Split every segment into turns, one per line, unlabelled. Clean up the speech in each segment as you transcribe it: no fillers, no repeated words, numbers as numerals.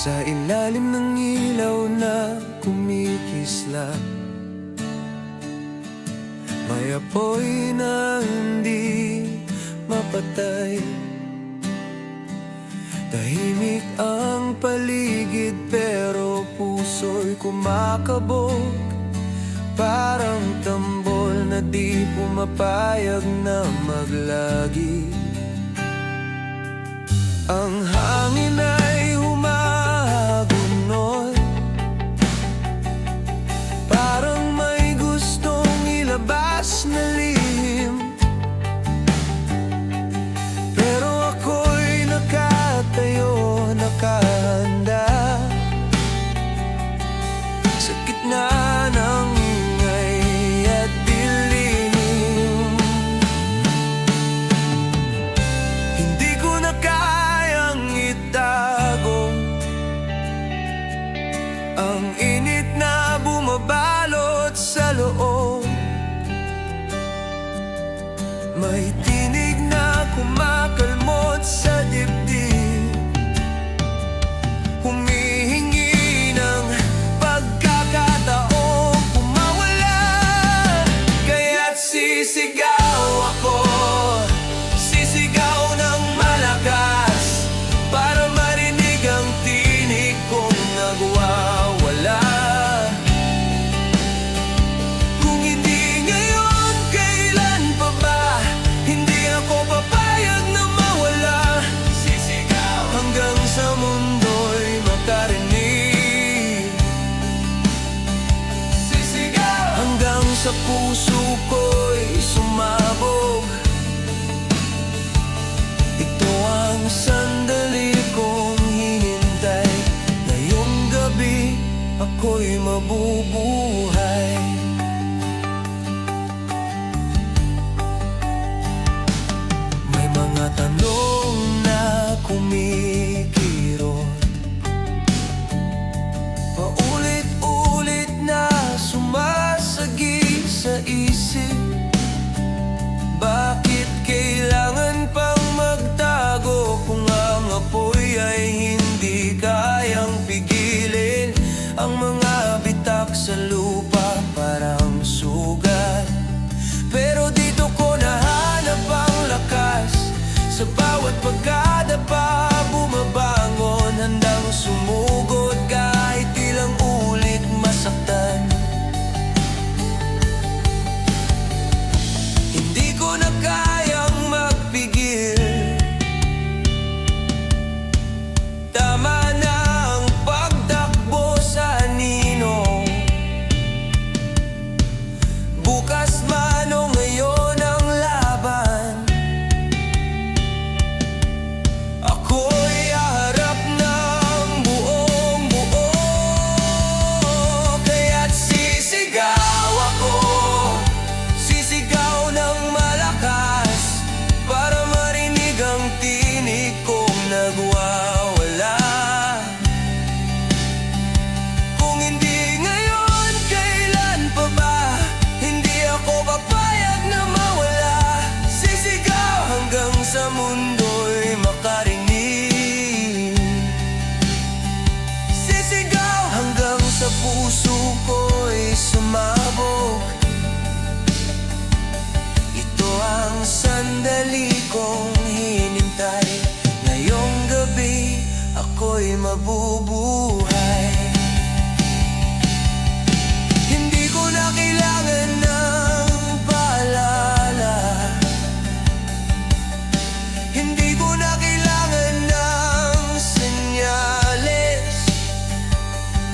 Sa ilalim ng ilaw na kumikislap, may apoy na hindi mapatay. Tahimik ang paligid pero puso'y kumakabog, parang tambol na di pumapayag na maglagi. Ang hangin ay humahagunol, parang may gustong ilabas na lihim. Pero ako'y nakatayo, nakahanda sa gitna ng ingay at dilim. Hindi ko na kayang itago ang init na bumabalot sa loob. May tinig na kumakalmot sa dibdib, humihingi ng pagkakataong pumawala. Kaya't sisigaw ako, sisigaw ng malakas, para marinig ang tinig kong nagwawala. Kung hindi ngayon, kailan pa ba? Hindi ako papayag na mawala. Sisigaw hanggang sa mundo'y makarinig. Sisigaw hanggang sa puso ko'y sumabog. Ito ang sandali kong hinintay. Ngayong gabi ako'y mabubuhay. May mga tanong na kumikirot, paulit-ulit na sumasagi sa isip. Bakit kailangan pang magtago kung ang apoy ay hindi kayang pigilin? Ang mga bitak sa lupa parang sugat, pero dito ko nahanap ang lakas. Sa bawat pagkadapa bumabangon, handang sumugod kahit ilang ulit masaktan. Hindi ko na kayang magpigil, tama na ang pagtakbo sa ninong. Bukas man o ngayon ang laban, ako'y haharap ng buong buo. Kaya't sisigaw ako, sisigaw ng malakas, para marinig ang tinig kong nagwawala. Kung hindi ngayon, kailan pa ba? Hindi ako papayag na mawala. Sisigaw hanggang sa mundo'y makarinig. Sisigaw hanggang sa puso ko'y sumabog. Ito ang sandali kong hinintay. Ngayong gabi ako'y mabubuhay. Hindi ko na kailangan ng paalala, hindi ko na kailangan ng senyales,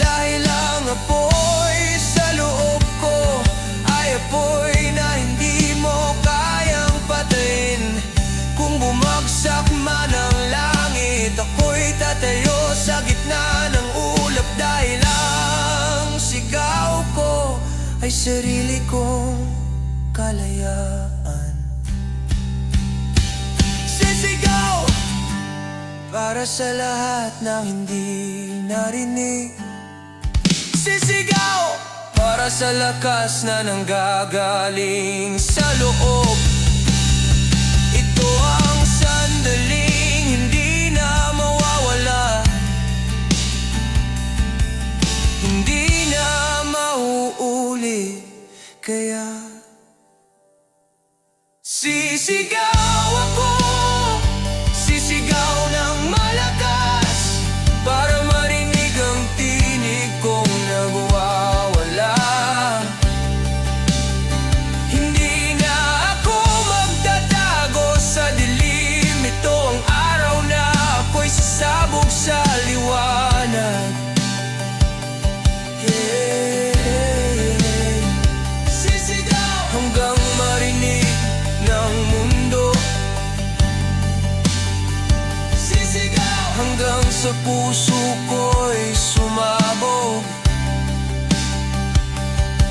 dahil ang apoy sa loob ko ay apoy na hindi mo kayang patayin. Kung bumagsak man ang langit, ako'y tatayo sa gitna ng ulap, dahil ang sigaw ko ay sarili kong kalayaan. Sisigaw para sa lahat na hindi narinig. Sisigaw para sa lakas na nanggagaling sa loob. Ito ang sandaling hindi na mawawala. uli. Kaya sisigaw ako, sisigaw ng malakas, para marinig ang tinig kong nagwawala. Hindi na ako magtatago sa dilim. Ito ang araw na ako'y sasabog sa liwanag. Sisigaw hanggang marinig ng mundo. Sisigaw hanggang sa puso ko'y sumabog.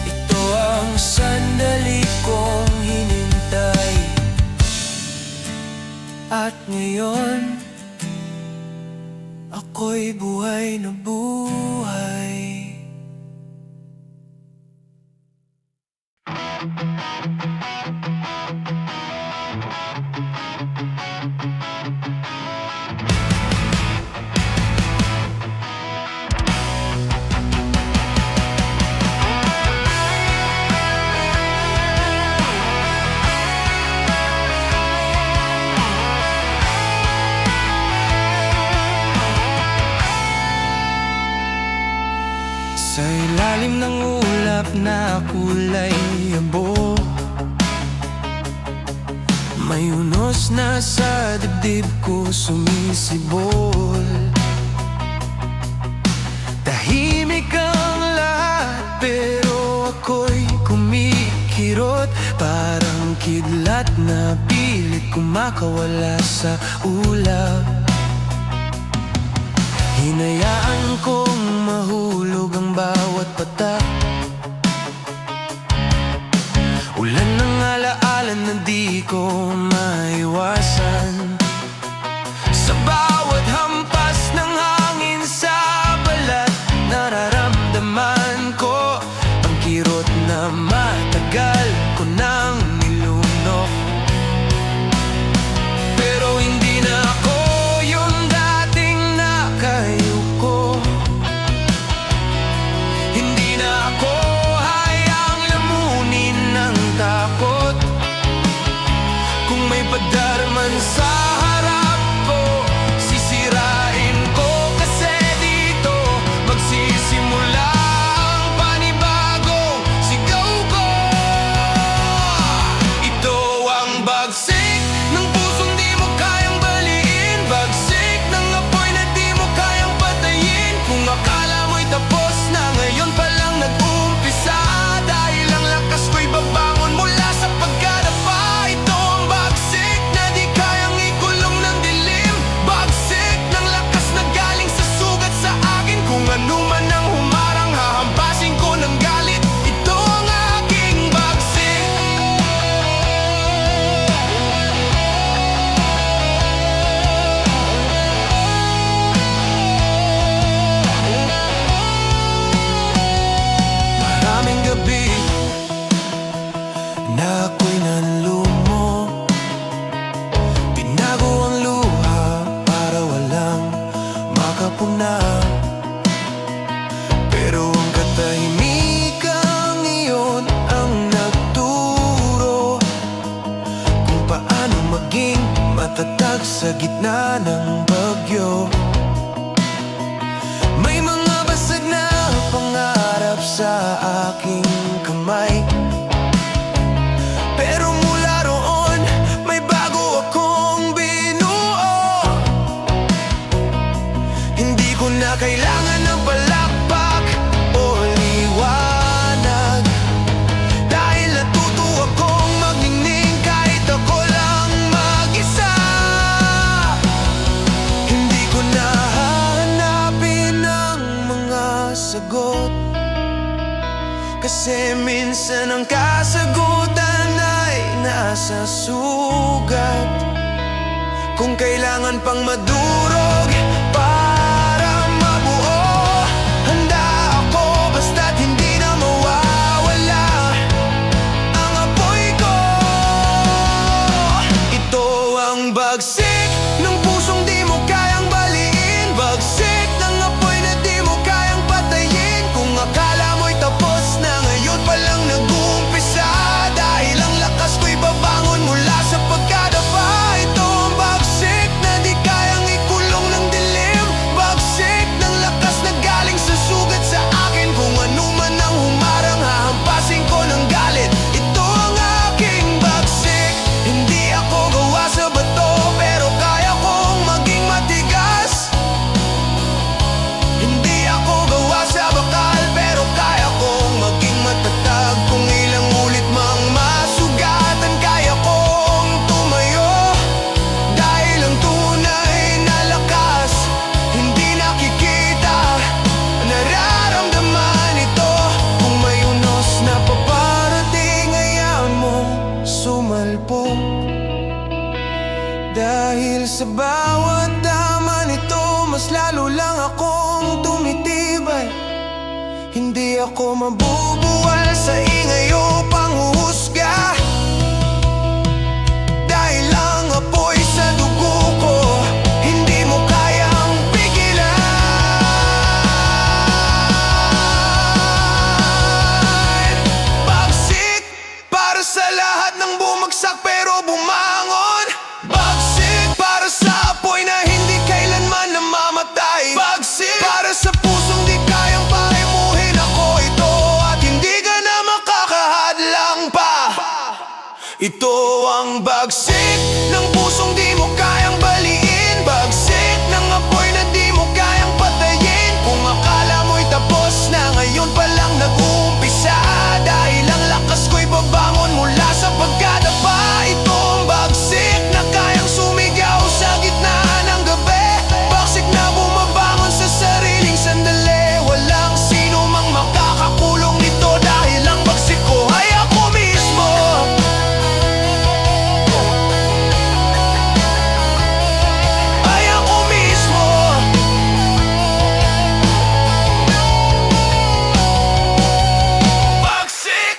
Ito ang sandali kong hinintay, at ngayon ako'y buhay na buhay. Sa ilalim ng ulap na kulay yabo, may unos na sa dibdib ko sumisibol. Tahimik ang lahat pero ako'y kumikirot, parang kidlat na pilit kumakawala sa ulap. Hinayaan kong mahulog ang bawat patak, ulan ng alaala na di ko maiwasan. Sa bawat hampas ng hangin sa balat, nararamdaman ko ang kirot na matagal ko nang nilunok. Pero hindi na ako yung dating nakayuko. Hindi na ako hayang lamunin ng takot. Kung may padarman sa harap ko, sisirain ko, kasi dito magsisimula ang panibagong sigaw ko. Ito ang bagsik ng pusong di mo kayang baliin, bagsik ng apoy na di mo kayang patayin. Kung akala mo'y tapos na, ngayon pa lang nag-uumpisa, dahil ang lakas ko'y babangon mula sa pagkadapa. Ito ang bagsik na di kayang ikulong ng dilim, bagsik ng lakas na galing sa sugat sa akin. Kung ano man ang humarang, hahampasin ko ng galit. Ito ang aking bagsik. Maraming gabi na ako'y nanlumo, binago ang luha para walang makapuna. Pero ang katahimikang iyon ang nagturo kung paano maging matatag sa gitna ng bagyo. May mga basag na pangarap sa aking kamay, pero mula roon may bago akong binuo. Hindi ko na kailangan ng palakpak o liwanag, dahil natuto akong magningning kahit ako lang mag-isa. Hindi ko na hahanapin ang mga sagot, kasi minsan ang kasagutan ay nasa sugat. Kung kailangan pang madurog para mabuo, handa ako basta't hindi na mawawala ang apoy ko. Ito ang bagsik ng pusong di mo kayang baliin, bagsik ng apoy na di mo kayang patayin. Kung akala mo'y tapos na, ngayon pa Hindi ako mabubuwal sa ingay o panghuhusga, dahil ang apoy sa dugo ko hindi mo kayang pigilan. Bagsik para sa lahat ng bumagsak pero bumangon. Bagsik para sa apoy na hindi kailanman namamatay. Bagsik para sa pusong di kayang pahimuhin. Ako ito at hindi ka na makakahadlang pa. Ito ang bagsik ng pusong di mo kayang baliin. Bagsik ng apoy na di mo kayang patayin. Kung akala mo'y tapos na, ngayon pa lang nag-uumpisa. Dahil ang lakas ko'y babangon mula sa pagkadapa. Ito ang bagsik na kayang sumigaw sa gitna ng gabi. Bagsik na bumabangon sa sariling sandali. Walang sino mang makakakulong nito, dahil ang bagsik ko ay ako mismo. Ay ako mismo. Bagsik.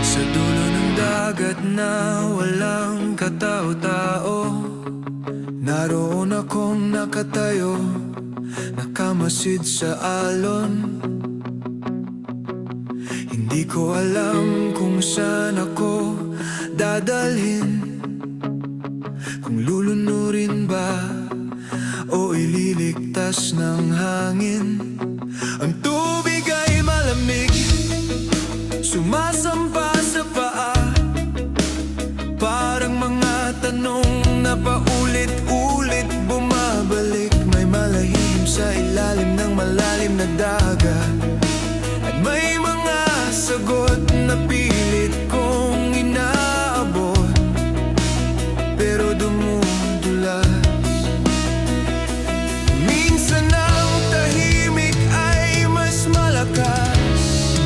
Sa dulo ng dagat na walang katao-tao, naroon akong nakatayo, nakamasid sa alon. Hindi ko alam kung saan ako dadalhin, kung lulunurin ba o ililigtas ng hangin. Ang tubig ay malamig, sumasampa sa paa, parang mga tanong na paulit-ulit bumabalik. May malahim sa ilalim ng malalim na dagat, at may mga sagot na pilit kong inaabot, pero dumudulas. Minsan ang tahimik ay mas malakas,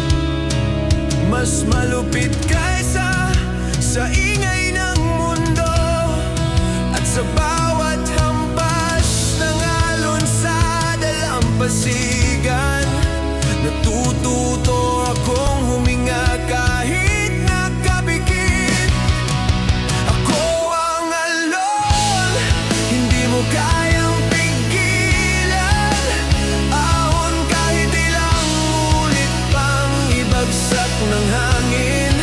mas malupit kaysa sa ingay ng mundo. At sa bawat hampas ng alon sa dalampasigan, natututo akong huminga kahit nakapikit. Ako ang alon, hindi mo kayang pigilan. Ahon kahit ilang ulit pang ibagsak ng hangin.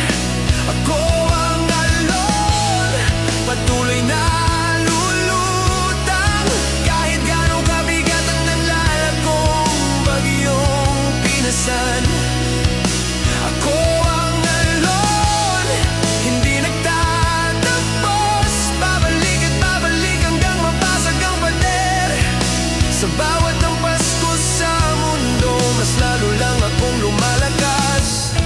Ako ang alon, patuloy na lulutang kahit gano'ng kabigat ang naglalakong bagyong pinasan. Ako ang alon, hindi nagtatapos, babalik at babalik hanggang mabasag ang pader. Sa bawat hampas ko sa mundo, mas lalo lang akong lumalakas.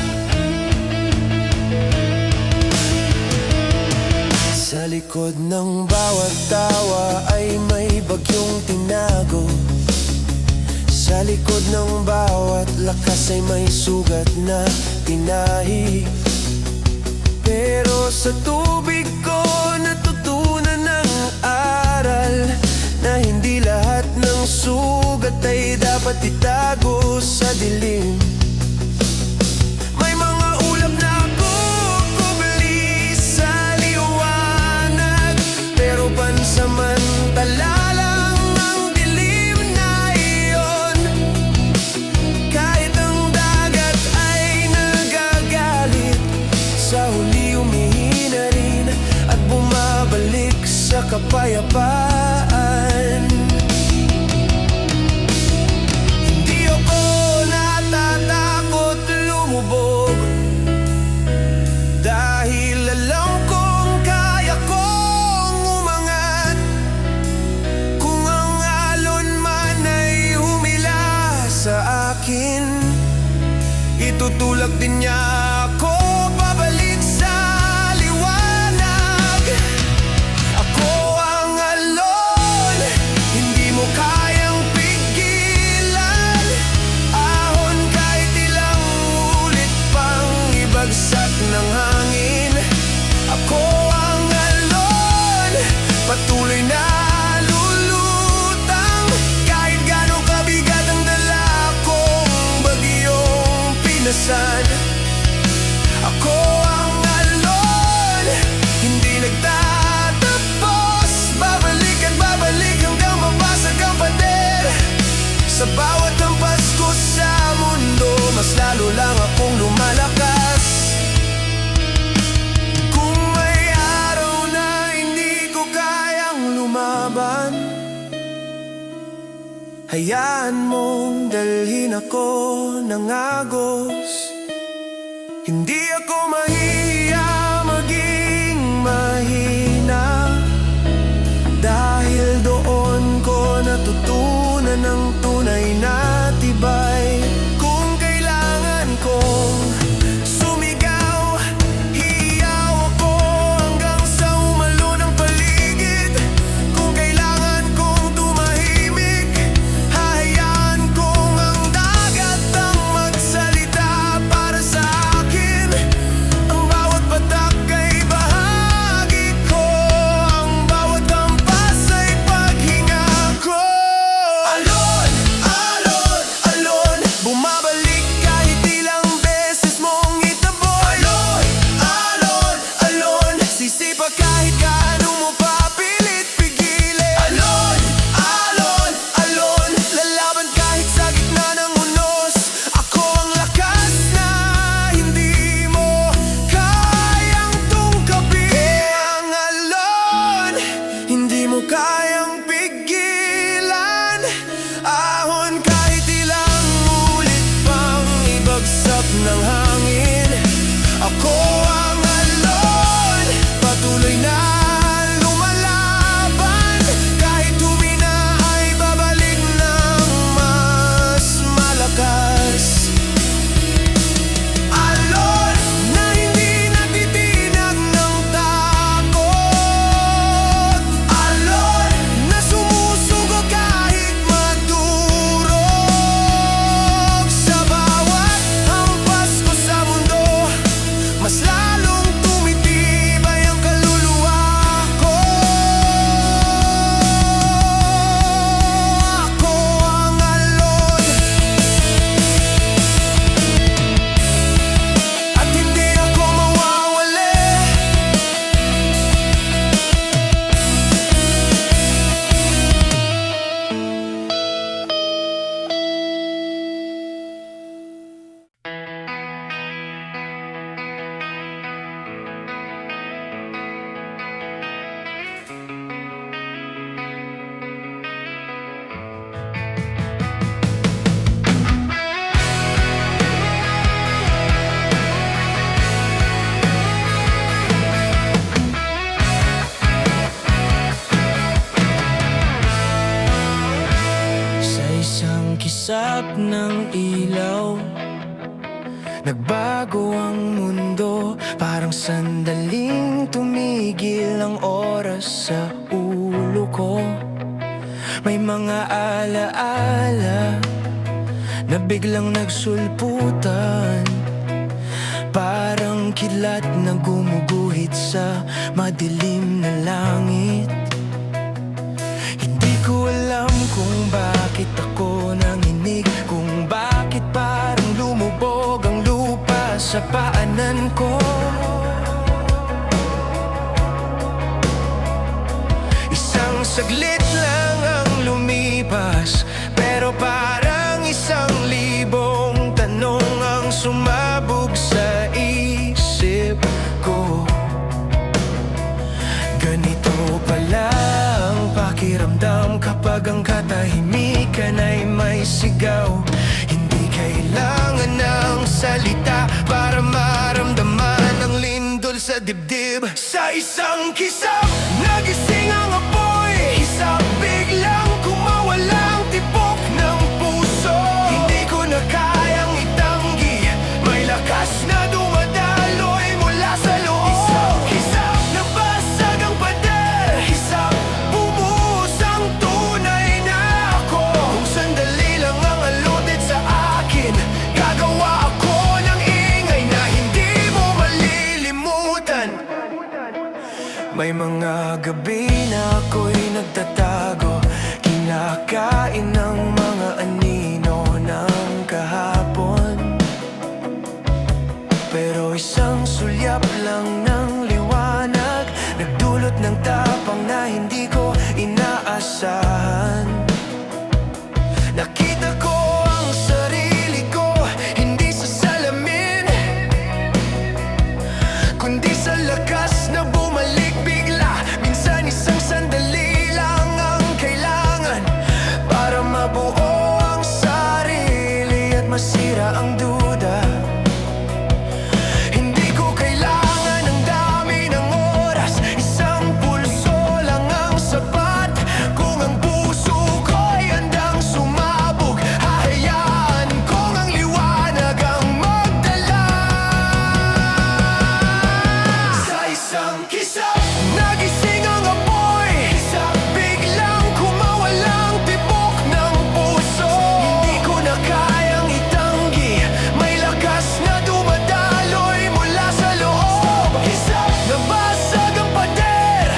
Sa likod ng bawat tawa ay may bagyong tinago. Sa likod ng bawat lakas ay may sugat na tinahi. Pero sa tubig ko natutunan ng aral na hindi lahat ng sugat ay dapat itago sa dilim. May mga ulap na kukubli sa liwanag, pero pansamantala lang ang dilim na iyon. Kahit ang dagat ay nagagalit, sa huli umihina rin at bumabalik sa kapayapaan. Hindi ako natatakot lumubog, dahil alam kong kaya kong umangat. Kung ang alon man ay humila sa akin, itutulak din niya ako pabalik sa Hayaan mong dalhin ako ng agos. Hindi ako mahihiya maging mahina, dahil doon ko natutunan ng tunay na tibay. Kung kailangan kong sumigaw, hiyaw ako hanggang sa umalo ng paligid. Kung kailangan kong tumahimik, hahayaan kong ang dagat ang magsalita para sa akin. Ang bawat patak ay bahagi ko, ang bawat hampas ay paghinga ko. Alon, alon, alon, bumabalik kahit ilang beses mong itaboy. Alon, alon, alon, sisipa kahit gaano mo papilit pigilin. Alon, alon, alon, lalaban kahit sa gitna ng unos. Ako ang lakas na hindi mo kayang tungkapin. Ang alon, hindi mo kayang pigilan. Ahon kahit ilang ulit pang ibagsak ng hangin. Ako ang alon, patuloy na lumalaban. Kahit humina ay babalik ng mas malakas. Alon na hindi natitinag ng takot. Alon na sumusugo kahit madurog. Sa bawat hampas ko sa mundo, mas lalong tumitibay ang kaluluwa ko. Ako ang alon, at hindi ako mawawala. Sa isang kisap ng ilaw, nagbago ang mundo. Parang sandaling tumigil ang oras sa ulo ko. May mga alaala na biglang nagsulputan, parang kilat na gumuguhit sa madilim na langit. Hindi ko alam kung bakit ako nanginig, kung bakit parang lumubog ang lupa sa paanan ko. Isang saglit lang ang lumipas, pero parang isang libong tanong ang sumabog sa isip ko. Ganito pala ang pakiramdam kapag ang katahimikan ay may sigaw. Hindi kailangan ng salita para maramdaman ang lindol sa dibdib. Sa isang kisap, nagising ang apoy. Hisap biglang kumawalang tibok ng puso. Hindi ko na kayang itanggi, may lakas na dumadaloy mula sa loob. Hisap, nabasag ang pader. Hisap, bumuhos ang tunay na ako. Kung sandali lang ang alutid sa akin, gagawa ako ng ingay na hindi mo malilimutan. May mga gabi na ako'y nagtatago, kinakain ng mga anino ng kahapon. Pero isang sulyap lang ng liwanag nagdulot ng tapang na hindi ko inaasahan. Nakita ko ang sarili ko, hindi sa salamin, kundi sa lakas na bumalik bigla. Minsan isang sandali lang ang kailangan para mabuo mawala ang duda. Hindi ko kailangan ng dami ng oras, isang pulso lang ang sapat. Kung ang puso ko'y handang sumabog, hahayaan kong ang liwanag ang magdala. Sa isang kisap, nagising ang apoy, biglang kumawalang tibok ng puso. Hindi ko na kayang itanggi, may lakas na dumadaloy mula sa loob. Nabasag ang pader,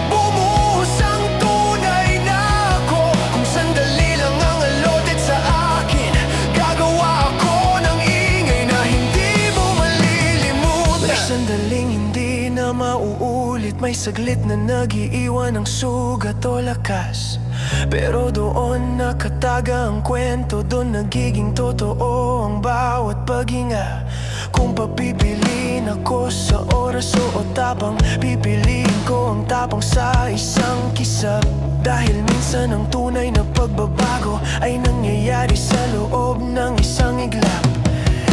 bumuhos ang tunay na ako. Kung sandali lang ang allotted sa akin, gagawa ako ng ingay na hindi mo malilimutan. May sandaling hindi na mauulit, may saglit na nag-iiwan ng sugat o lakas. Pero doon nakataga ang kwento, doon nagiging totoo ang bawat paghinga. Kung papipiliin ako sa oras o tapang, pipiliin ko ang tapang sa isang kisap. Dahil minsan ang tunay na pagbabago ay nangyayari sa loob ng isang iglap.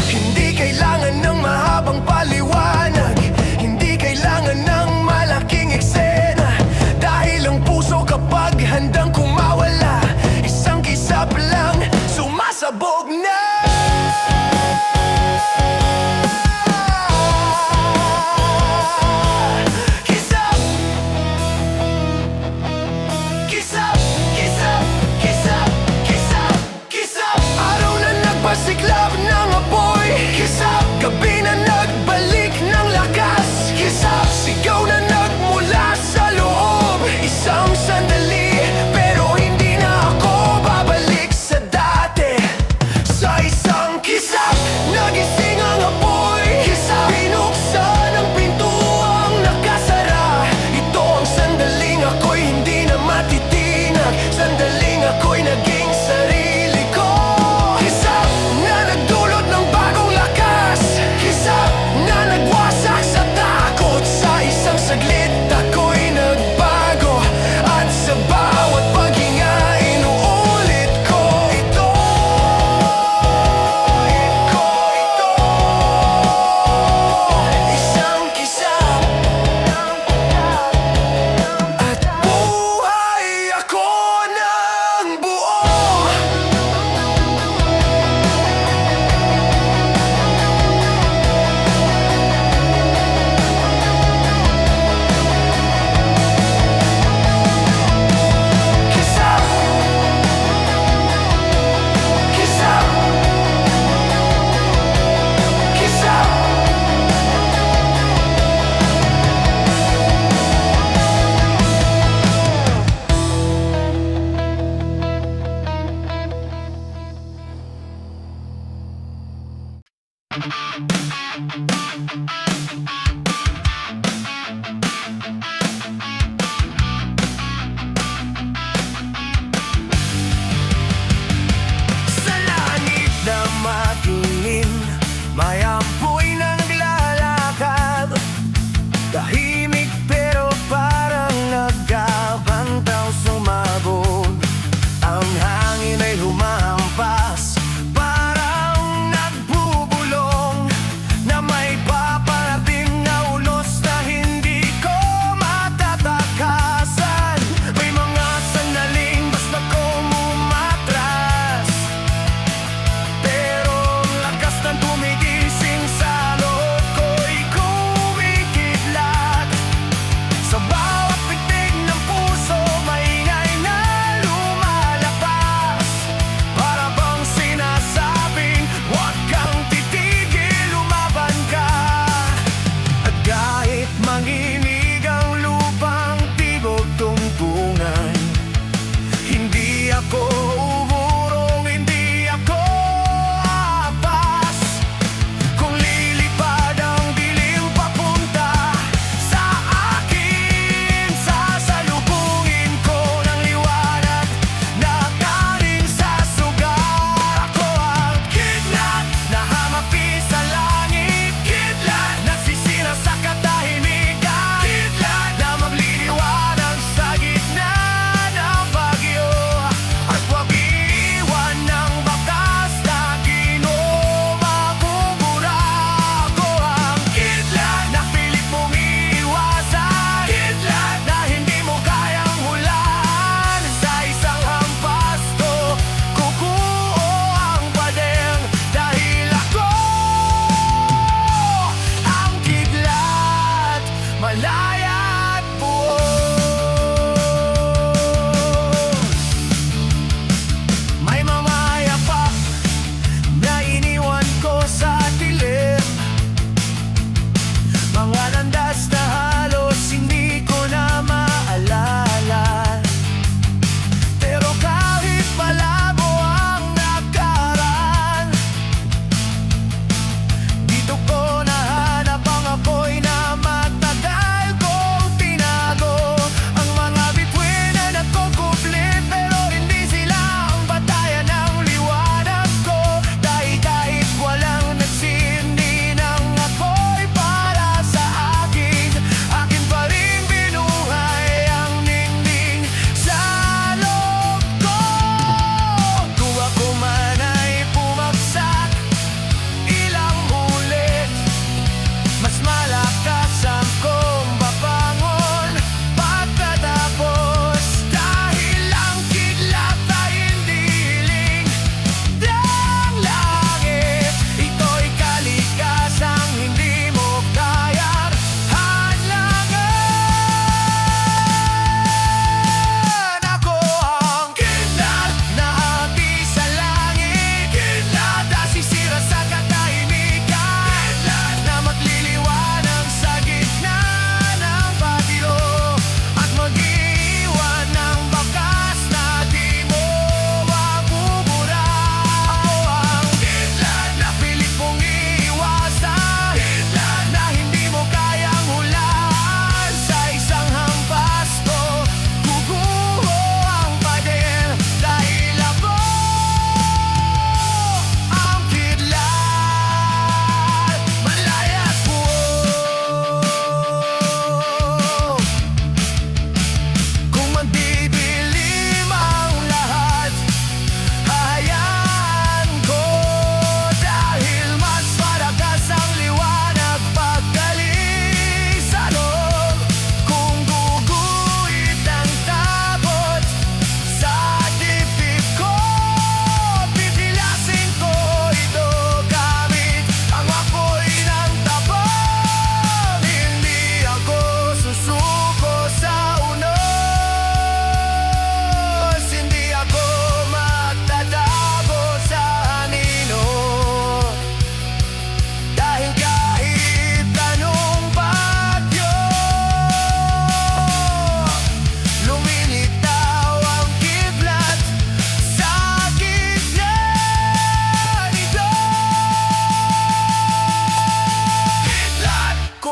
Hindi kailangan ng mahabang paliwanag, hindi kailangan ng malaking eksena. Dahil ang puso kapag handang kumawala, isang kisap lang sumasabog na. Kisap, kisap, kisap, kisap, kisap, kisap. Araw na nagpasiklab ng apoy, kisap. Gabi na nagbalik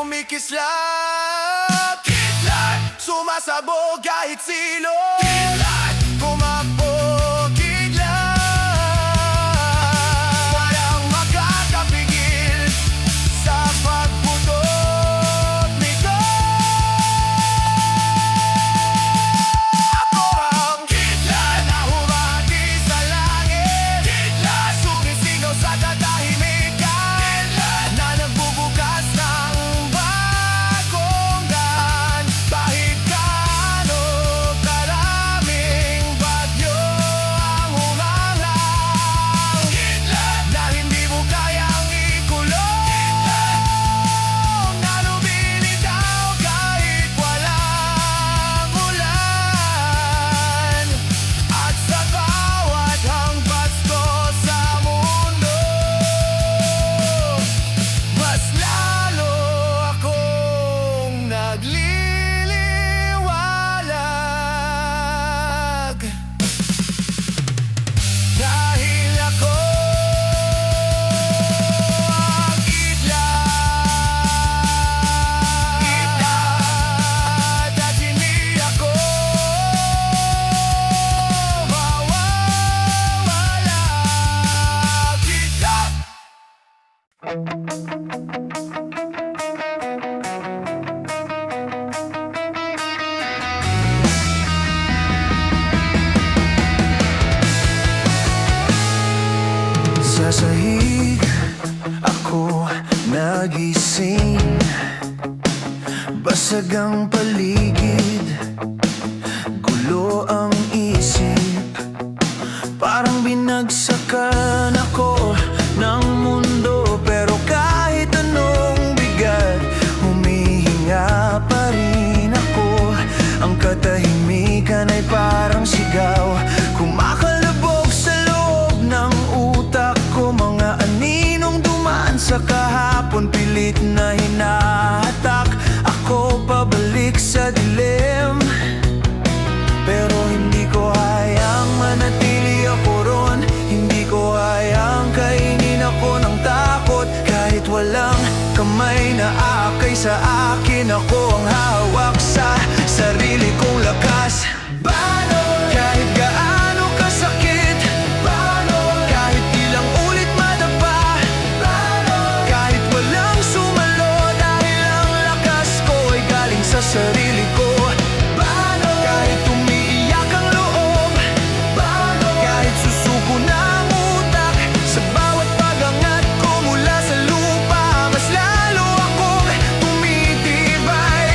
kumikislap. Kidlat, sumasabog kahit silo. Kidlat, tumakbo. Kidlat, walang makakapigil sa pagputot nito. Ako ang kidlat na humati sa langit. Kidlat, sumisigaw sa katahimikan. Kidlat, na nagbubukas ng bagong daan. Kahit gaano karaming bagyo ang humarang. Kidlat, na hindi mo kayang ikulong. Kidlat, na lumilitaw kahit walang ulan. At sa bawat hampas ko sa mundo, mas lalo akong nagliliwanag. Dahil ako ang kidlat. Kidlat, at hindi ako mawawala. Kidlat. Sa sahig ako nagising. Basag ang paligid, gulo ang isip. Parang binagsakan ako ng mundo. Pero kahit anong bigat, humihinga pa rin ako. Ang katahimikan ay parang sigaw, kumakalabog sa loob ng utak ko. Mga aninong dumaan sa kahapon, pilit na hinahatak ako pabalik sa dilim. Pero hindi ko hayang manatili ako ron. Hindi ko hayang kainin ako ng takot. Kahit walang kamay na aakay sa akin, ako ang hawak sa sarili kong lakas. Kahit gaano kasakit, kahit ilang ulit madapa, kahit walang sumalo, dahil ang lakas ko ay galing sa sarili ko. Kahit umiiyak ang loob, kahit susuko ng utak, sa bawat pagangat ko mula sa lupa, mas lalo akong tumitibay.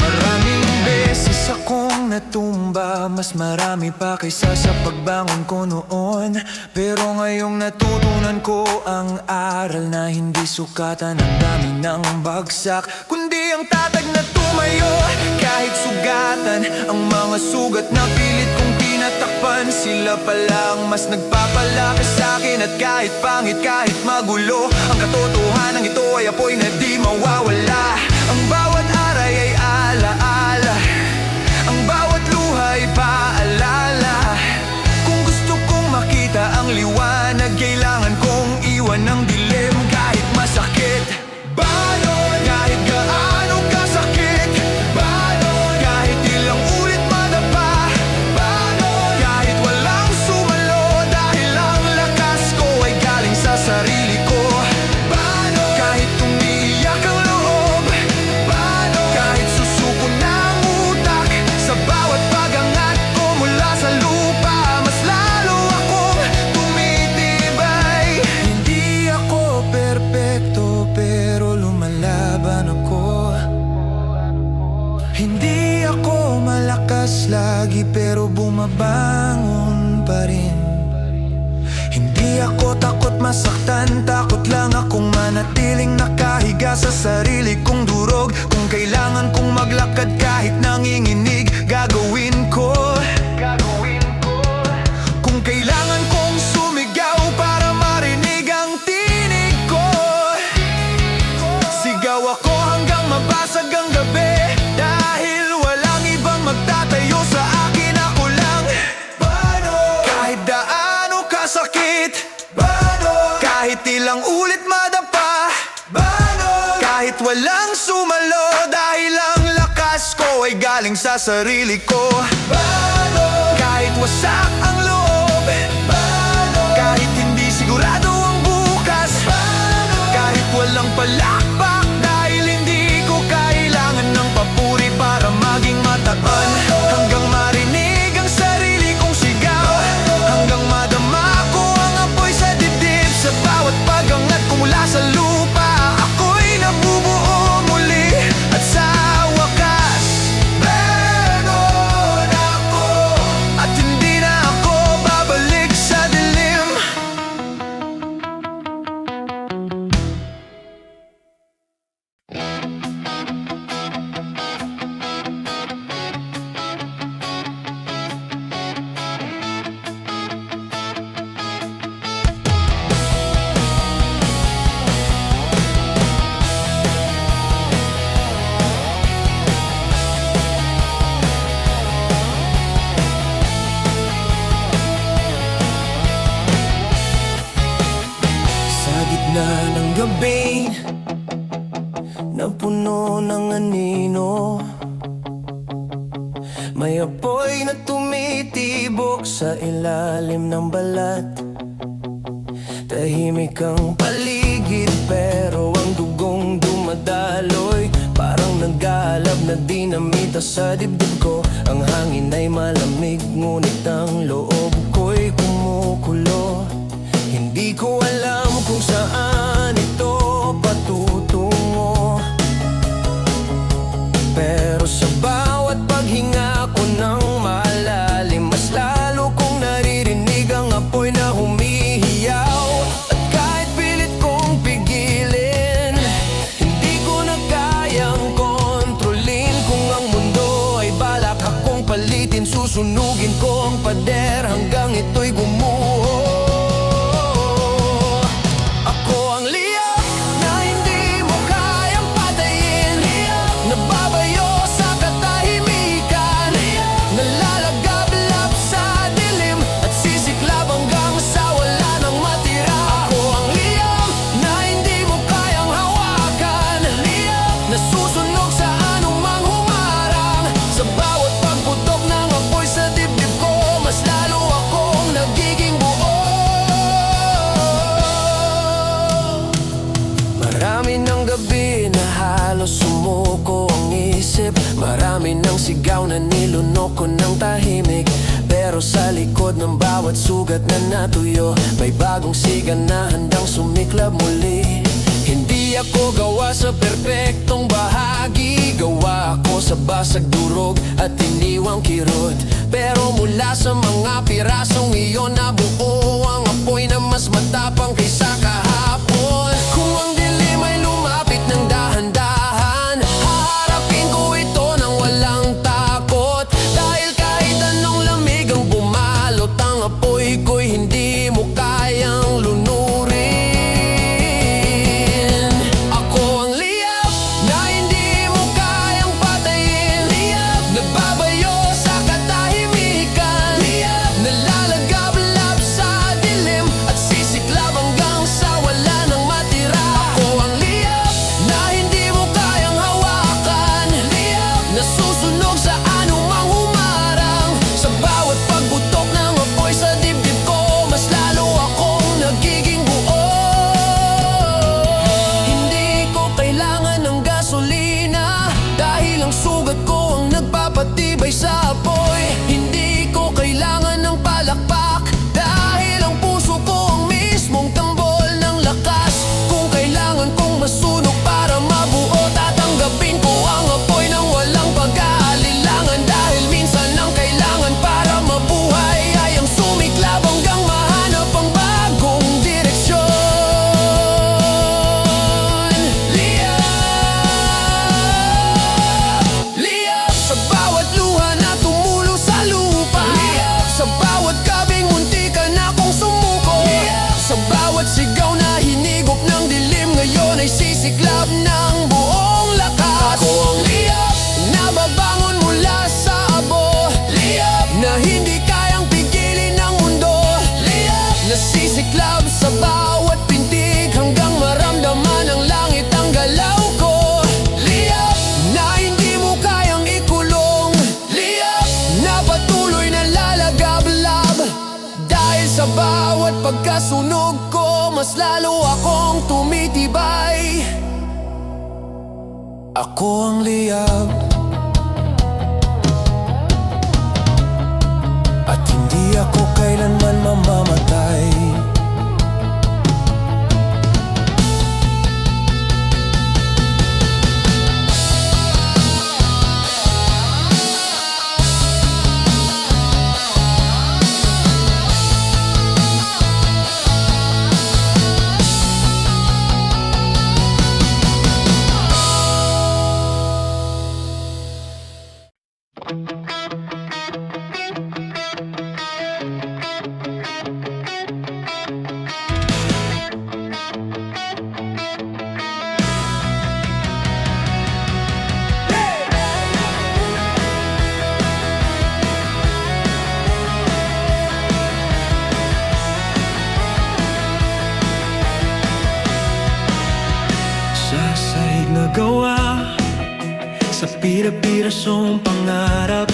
Maraming beses akong natumba, mas marami pa kaysa sa pagbangon ko noon. Pero ngayong natutunan ko ang aral na hindi sukatan ang dami ng bagsak, kundi ang tatag na tumayo. Kahit sugatan ang mga sugat na pilit kong tinatakpan, sila palang mas nagpapalakas sa'kin. At kahit pangit, kahit magulo, ang katotohanan ito ay apoy na di mawawala. Ang bawat aray ay alaala, ang bawat luha ay paalala. Kung gusto kong makita ang liwanag, kailangan kong iwan ang dilim. Kahit masakit, kahit gaano kasakit, kahit ilang ulit madapa, kahit walang sumalo, dahil ang lakas ko ay galing sa sarili ko. Kahit umiiyak ang loob, kahit susuko ng utak, sa bawat pagangat ko mula sa lupa, mas lalo akong tumitibay. Hindi ako perpekto, pero lumalaban ako. Hindi ako malakas lagi, pero bumabangon pa rin. Hindi ako takot masaktan, takot lang akong manatiling nakahiga sa sarili kong durog. Kung kailangan kong maglakad kahit nanginginig, gagawin ko. Kung kailangan kong sumigaw para marinig ang tinig ko, sigaw ako hanggang mabasag ang gabi. Dahil walang ibang magtatayo sa akin, ako lang. Kahit daano kasakit, kahit ilang ulit madapa, Kahit walang sumalo, dahil ang lakas ko ay galing sa sarili ko. Kahit wasak ang loob, kahit hindi sigurado ang bukas, kahit walang palakpak, dahil hindi ko kailangan ng papuri para maging mataan. Hanggang marinig ang sarili kong sigaw, hanggang madama ko ang apoy sa dibdib. Sa bawat pagangat ko mula sa lupa, ako'y nabubuo muli. At sa wakas, meron ako, at hindi na ako babalik sa dilim. Sa gitna ng gabi na puno ng anino, may apoy na tumitibok sa ilalim ng balat. Tahimik ang paligid pero ang dugong dumadaloy, parang nagaalab na dinamita sa dibdib ko. Ang hangin ay malamig ngunit ang loob ko'y kumukulo. Hindi ko alam kung saan ito patutungo, pero sa bawat paghinga ko ng malalim, mas lalo kong naririnig ang apoy na humihiyaw. At kahit pilit kong pigilin, hindi ko na kayang kontrolin. Kung ang mundo ay balak akong palitin, susunugin ko ang pader hanggang ito'y gumuho. Ako ang liyab na hindi mo kayang patayin, nababayo sa katahimikan, nalalagablab sa dilim at sisiklab hanggang sa wala nang matira. Ako ang liyab na hindi mo kayang hawakan, nasusunog sa anumang humarang. Sa bawat pagputok ng apoy sa dibdib ko, mas lalo akong nagiging buo. Marami ng gabi na halos sumuko ang isip, marami ng sigaw na nilunok ko ng tahimik. Pero sa likod ng bawat sugat na natuyo, may bagong siga na handang sumiklab muli. Hindi ako gawa sa perpektong bahagi, gawa ako sa basag durog at iniwang kirot. Pero mula sa mga pirasong iyon, nabuo ang apoy na mas matapang kaysa kahapon. Kung ang dilim ay lumapit ng dahan-dahan, haharapin ko ito ng walang takot. Dahil kahit anong lamig ang bumalot, ang apoy ko'y hindi mo kayang lunurin. Ako ang liyab na hindi mo kayang patayin, nababayo sa katahimikan, nalalagablab sa dilim at sisiklab hanggang sa wala nang matira. Ako ang liyab na hindi mo kayang hawakan, nasusunog sa anumang humarang. Sa bawat pagputok ng apoy sa dibdib ko, mas lalo akong nagiging buo. Hindi ko kailangan ng gasolina, dahil ang sugat ko ang nagpapatibay sa apoy. Hindi ko kailangan ng palakpak, dahil ang puso ko ang mismong tambol ng lakas. Kung kailangan kong masunog para mabuo, tatanggapin ko ang apoy ng walang pag-aalilangan. Dahil minsan ang kailangan para mabuhay ay ang sumiklab hanggang mahanap ang bagong direksyon. Liyab sa bawat luha na tumulo sa lupa, sa bawat kabing muntikan akong sumuko, sa bawat sigaw na hinigop ng dilim, ngayon ay sisiklab ng buong lakas. Ako ang liyab na babangon mula sa abo, na hindi kayang pigilin ng mundo, na sisiklab sa bawat pintig hanggang maramdaman ng langit ang galaw ko. mas lalo akong tumitibay. Ako ang liyab, at hindi ako kailanman mamamatay. Sa sahig na gawa, sa pira-pirasong pangarap,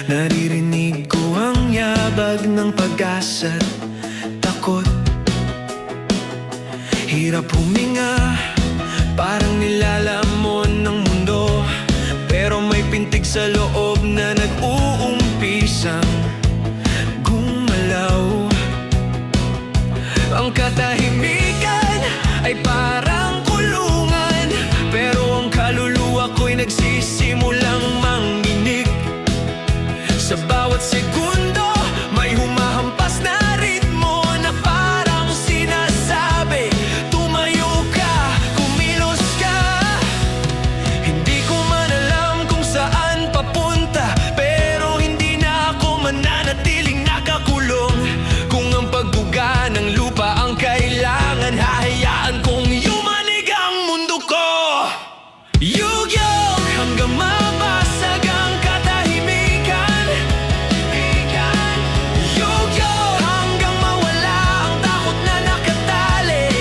naririnig ko ang yabag ng pag-asa't takot. Hirap huminga, parang nilalamon ng mundo, pero may pintig sa loob na nag-uumpisang gumalaw. Ang katahimikan ay parang kulungan, pero ang kaluluwa ko'y nagsisimulang manginig. Sa bawat segundo, may humahampas na ritmo na parang sinasabi, tumayo ka, kumilos ka. Hindi ko man alam kung saan papunta, pero hindi na ako mananatiling nakakulong. Kung ang pagbuga ng lupa ang kailangan, hahayaan kong yumanig ang mundo ko. Yugyog hanggang mabasag ang katahimikan. Yugyog hanggang mawala ang takot na nakatali.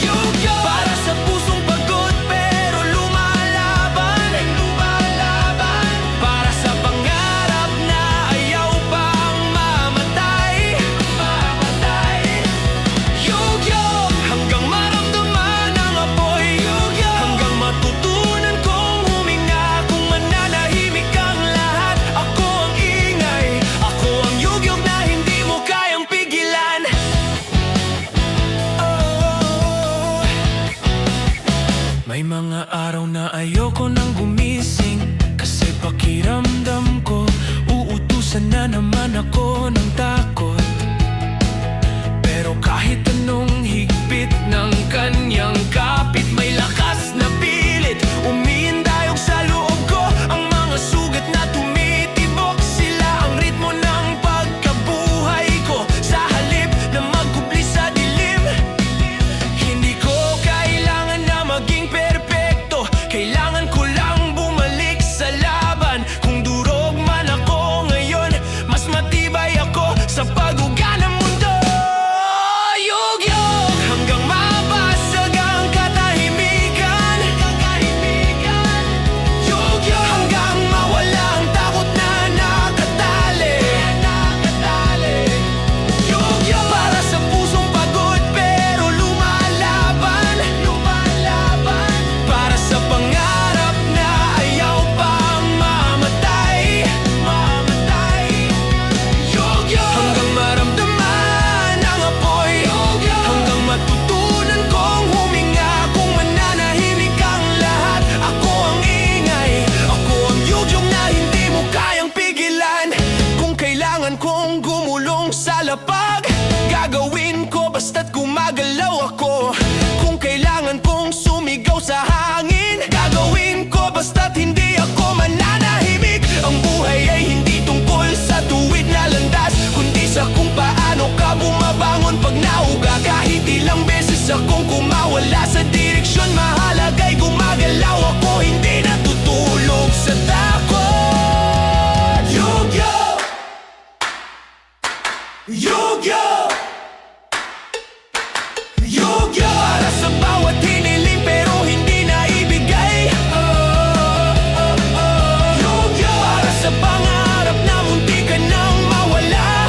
Yugyog para sa pusong pagod pero lumalaban. Para sa pangarap na ayaw pang mamatay. Yugyog hanggang maramdaman ang apoy. Hanggang matutunan kong huminga, kung mananahimik ang lahat. Ako ang ingay, ako ang yugyog na hindi mo kayang pigilan. Oh. May mga araw na ayoko nang gumising, kasi pakiramdam ko uutusan na naman ako ng takot. Pero kahit anong higpit ng kanyang kapit, may lakas na pilit umiindayog sa loob ko. Ang mga sugat na tumitibok, sila ang ritmo ng pagkabuhay ko. Sa halip na magkubli sa dilim, hindi ko kailangan na maging perpekto. Kailangan ko lang bumalik sa laban. Kung durog man ako ngayon, mas matibay ako sa pag-uga ng mundo. Yugyog hanggang mabasag ang katahimikan. Yugyog hanggang mawala ang takot na nakatali. Yugyog para sa pusong pagod pero lumalaban. Para sa pangarap na ayaw pang mamatay. Yugyog hanggang maramdaman ang apoy. Hanggang matutunan kong huminga, kung mananahimik ang lahat. Ako ang ingay, ako ang yugyog na hindi mo kayang pigilan. Kung kailangan kong gumulong sa lapag, gagawin ko basta't gumagalaw ako. Kung kailangan kong sumigaw sa hangin, gagawin ko basta't hindi ako mananahimik. Ang buhay ay hindi tungkol sa tuwid na landas, kundi sa kung paano ka bumabangon pag nauga. Kahit ilang beses akong kumawala sa direksyon, mahalaga'y gumagalaw ako, hindi natutulog sa takot. Yugyog! Yugyog! Yugyog para sa bawat hiniling pero hindi naibigay. Yugyog para sa pangarap na munti ka nang mawala.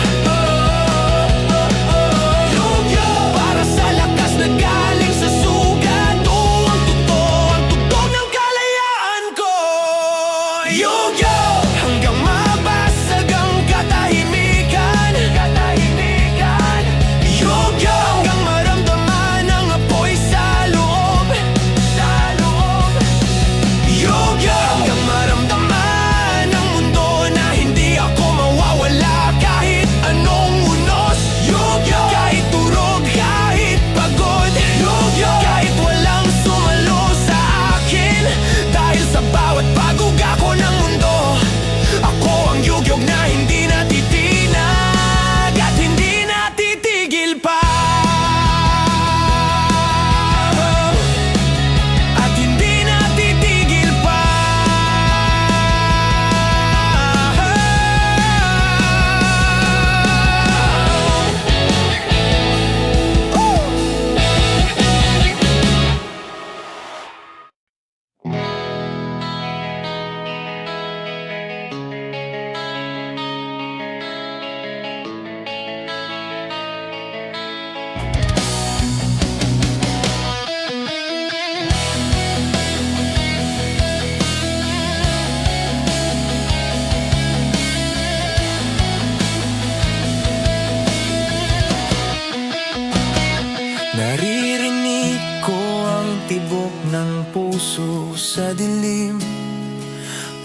tibok ng puso sa dilim,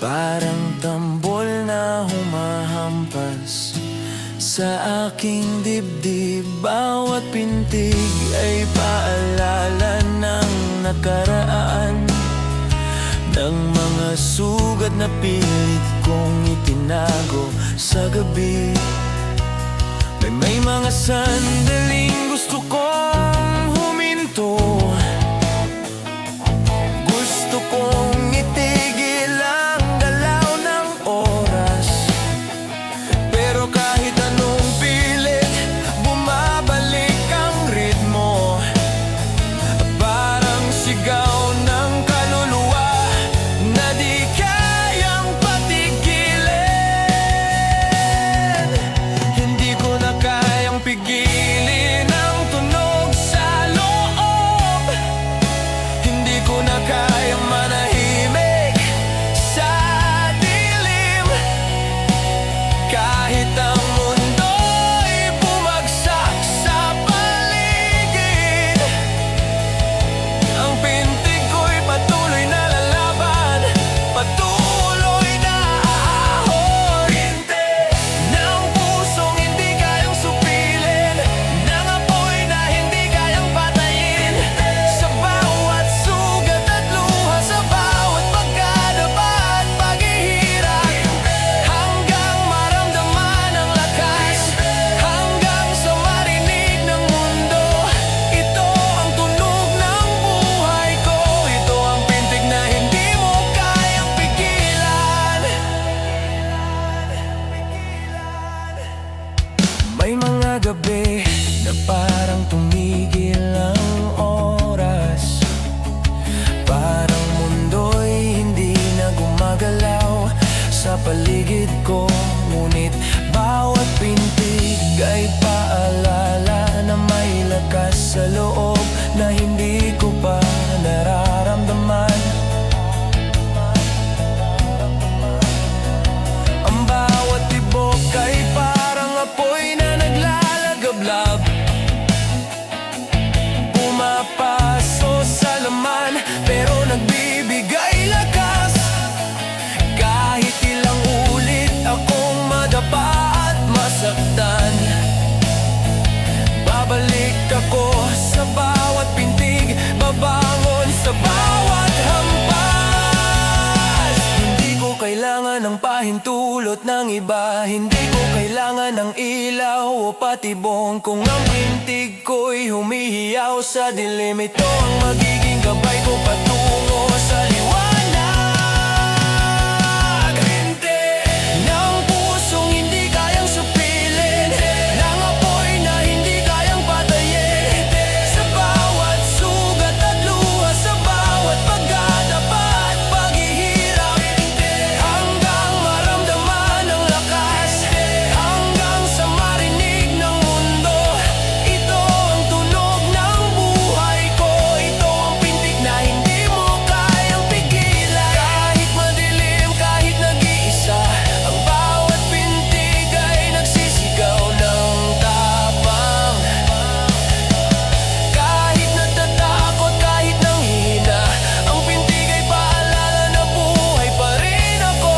parang tambol na humahampas sa aking dibdib. Bawat pintig ay paalala ng nakaraan, ng mga sugat na pilit kong itinago sa gabi. May mga sandaling gusto kong huminto, gusto kong itigil ang galaw ng oras, pero kahit anong pilit, bumabalik ang ritmo. Parang sigaw ng kaluluwa na di kayang patigilin. Hindi ko na kayang pigilin ang tunog sa loob, hindi ko na kayang manahimik sa dilim. Kahit ang mundo'y bumagsak sa paligid, ang pintig ko'y patuloy na lalaban, patuloy na ahon. Pinte ng pusong hindi kayang supilin, ng apoy na hindi kayang patayin. Sa bawat sugat at luha, sa bawat pagkadapa at paghihirap, hanggang maramdaman ang lakas, hanggang sa marinig ng mundo. Ito ang tunog ng buhay ko, ito ang pintig na hindi mo kayang pigilan. May mga gabi na parang tumigil ang oras, parang mundo'y hindi na gumagalaw sa paligid ko. Ngunit bawat pintig ay paalala na may lakas sa loob na hindi ko pa nararamdaman. Ang bawat tibok ay parang apoy na naglalagablab, pumapaso sa laman pero nagbibigay lakas. Kahit ilang ulit akong madapa at masaktan, babalik ako sa bawat pintig, babangon sa bawat hampas. Hindi ko kailangan ng pahintulot ng iba, hindi ko kailangan ng ilaw o patibong. Kung ang pintig ko'y humihiyaw sa dilim, ito ang magiging gabay ko patungo sa liwanag. Pinte ng pusong hindi kayang supilin, ng apoy na hindi kayang patayin. Sa bawat sugat at luha, sa bawat pagkadapa at paghihirap, hanggang maramdaman ang lakas, hanggang sa marinig ng mundo. Ito ang tunog ng buhay ko, ito ang pintig na hindi mo kayang pigilan. Kahit madilim, kahit nag-iisa, ang bawat pintig ay nagsisigaw ng tapang. Kahit natatakot, kahit nanghihina, ang pintig ay paalala na buhay pa rin ako.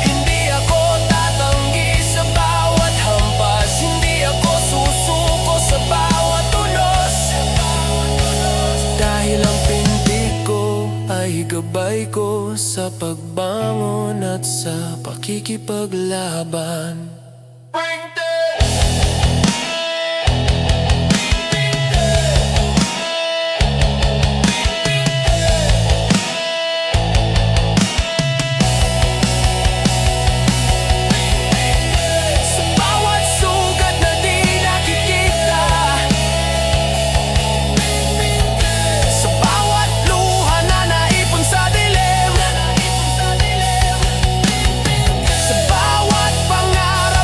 Hindi ako tatanggi sa bawat hampas, hindi ako susuko sa bawat tulos. Dahil ang pintig ko ay gabay ko sa pagbangon at sa pakikipaglaban. Sa bawat sugat na di nakikita, sa bawat luha na naipon sa dilim, sa bawat pangarap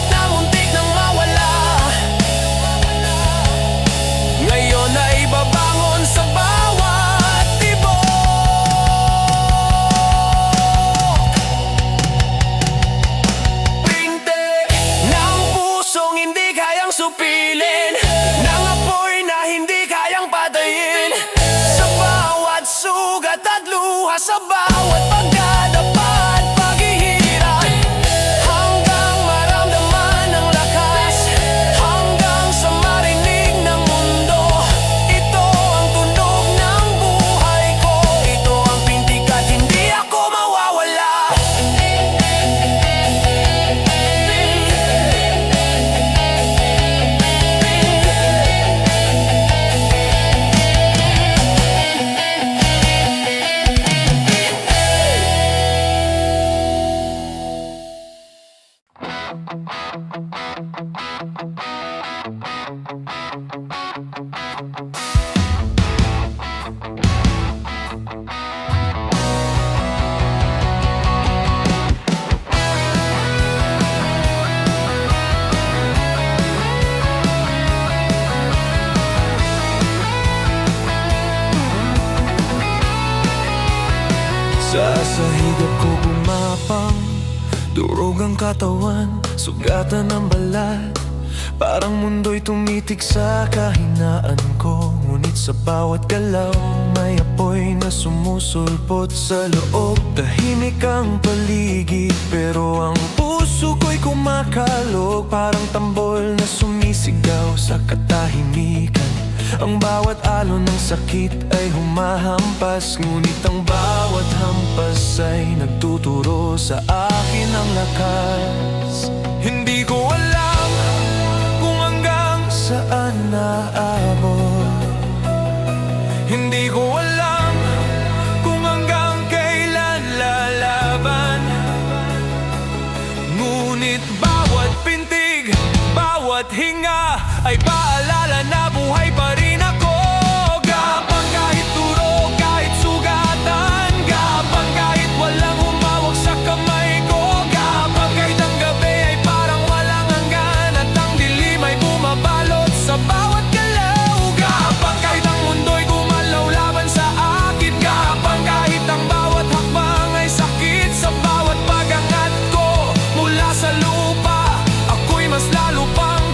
lupa sa bawat pagdadapa at paghihirap, hanggang maramdaman ang lakas, hanggang sa marinig ng mundo. Ito ang tunog ng buhay ko, ito ang pintig at hindi ako mawawala.
Sa sahig ako gumapang, durog ang katawan, sugatan ng balat. Parang mundo'y tumitig sa kahinaan ko, ngunit sa bawat galaw may apoy na sumusulpot sa loob. Tahimik ang paligid pero ang puso ko'y kumakalog, parang tambol na sumisigaw sa katahimikan. Ang bawat alon ng sakit ay humahampas, ngunit ang bawat hampas ay nagtuturo sa akin ng lakas. Hindi ko alam kung hanggang saan naabot, hindi ko alam kung hanggang kailan lalaban. Ngunit bawat pintig, bawat hinga ay paalala na buhay pa rin ako. Gapang kahit durog, kahit sugatan, gapang kahit walang humawak sa kamay ko, gapang kahit ang gabi ay parang walang hanggan at ang dilim ay bumabalot sa bawat galaw, gapang kahit ang mundo'y gumalaw laban sa akin, gapang kahit ang bawat hakbang ay sakit, sa bawat pagangat ko mula sa lupa, ako'y mas lalo pang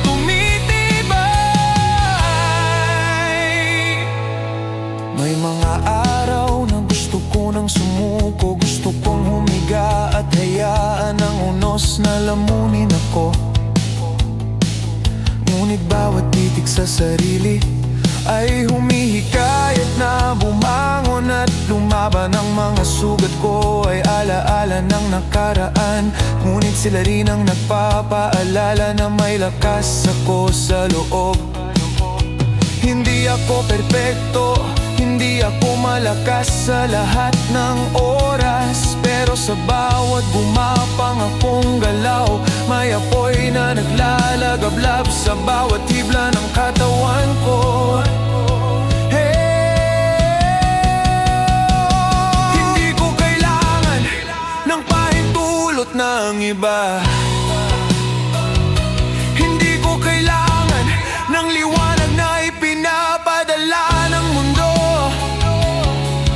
may mga araw na gusto ko nang sumuko, gusto kong humiga at hayaan ang unos na lamunin ako. Ngunit bawat titik sa sarili ay humihikayat na bumangon at lumaban. Ang mga sugat ko ay alaala ng nakaraan, ngunit sila rin ang nagpapaalala na may lakas ako sa loob. Hindi ako perpekto, hindi ako malakas sa lahat ng oras, pero sa bawat gumapang akong galaw, may apoy na naglalagablab sa bawat hibla ng katawan ko. Hindi ko kailangan ng pahintulot ng iba, hindi ko kailangan ng liwanag na ipinapadala ng mundo.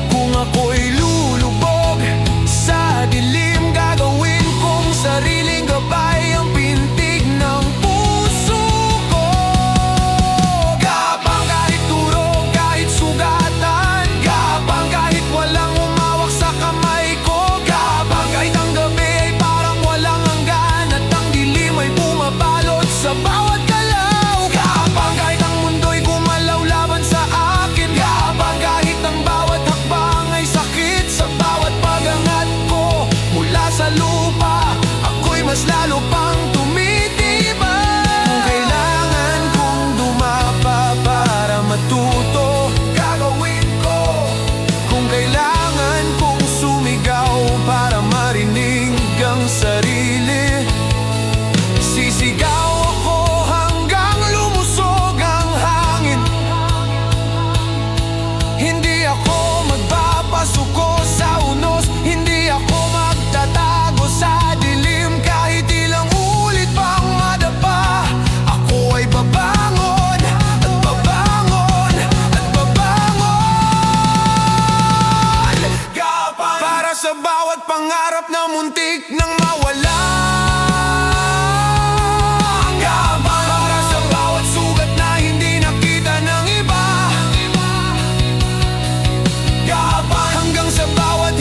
Kung ako'y lulubog sa dilim, gagawin kong sariling gabay ang pintig ng puso ko. Gapang kahit durog, kahit sugatan, gapang kahit walang humawak sa kamay ko, gapang kahit ang gabi ay parang walang hanggan at ang dilim ay bumabalot sa bawat galaw, gapang kahit ang mundo'y gumalaw laban sa akin, gapang kahit ang bawat hakbang ay sakit, sa bawat pagangat ko mula sa lupa, ako'y mas lalo pang tumitibay. Kung kailangan kong dumapa para matuto, gagawin ko. Kung kailangan kong sumigaw para marinig ang sarili, sisigaw ako hanggang lumusog ang hangin. Hindi ako magpapasuko sa unos, hindi ako magtatago sa dilim, kahit ilang ulit pang madapa, ako ay babangon at babangon at babangon. Gapang para sa bawat pangarap na muntik nang mawala, gapang para sa bawat sugat na hindi nakita ng iba, gapang hanggang sa bawat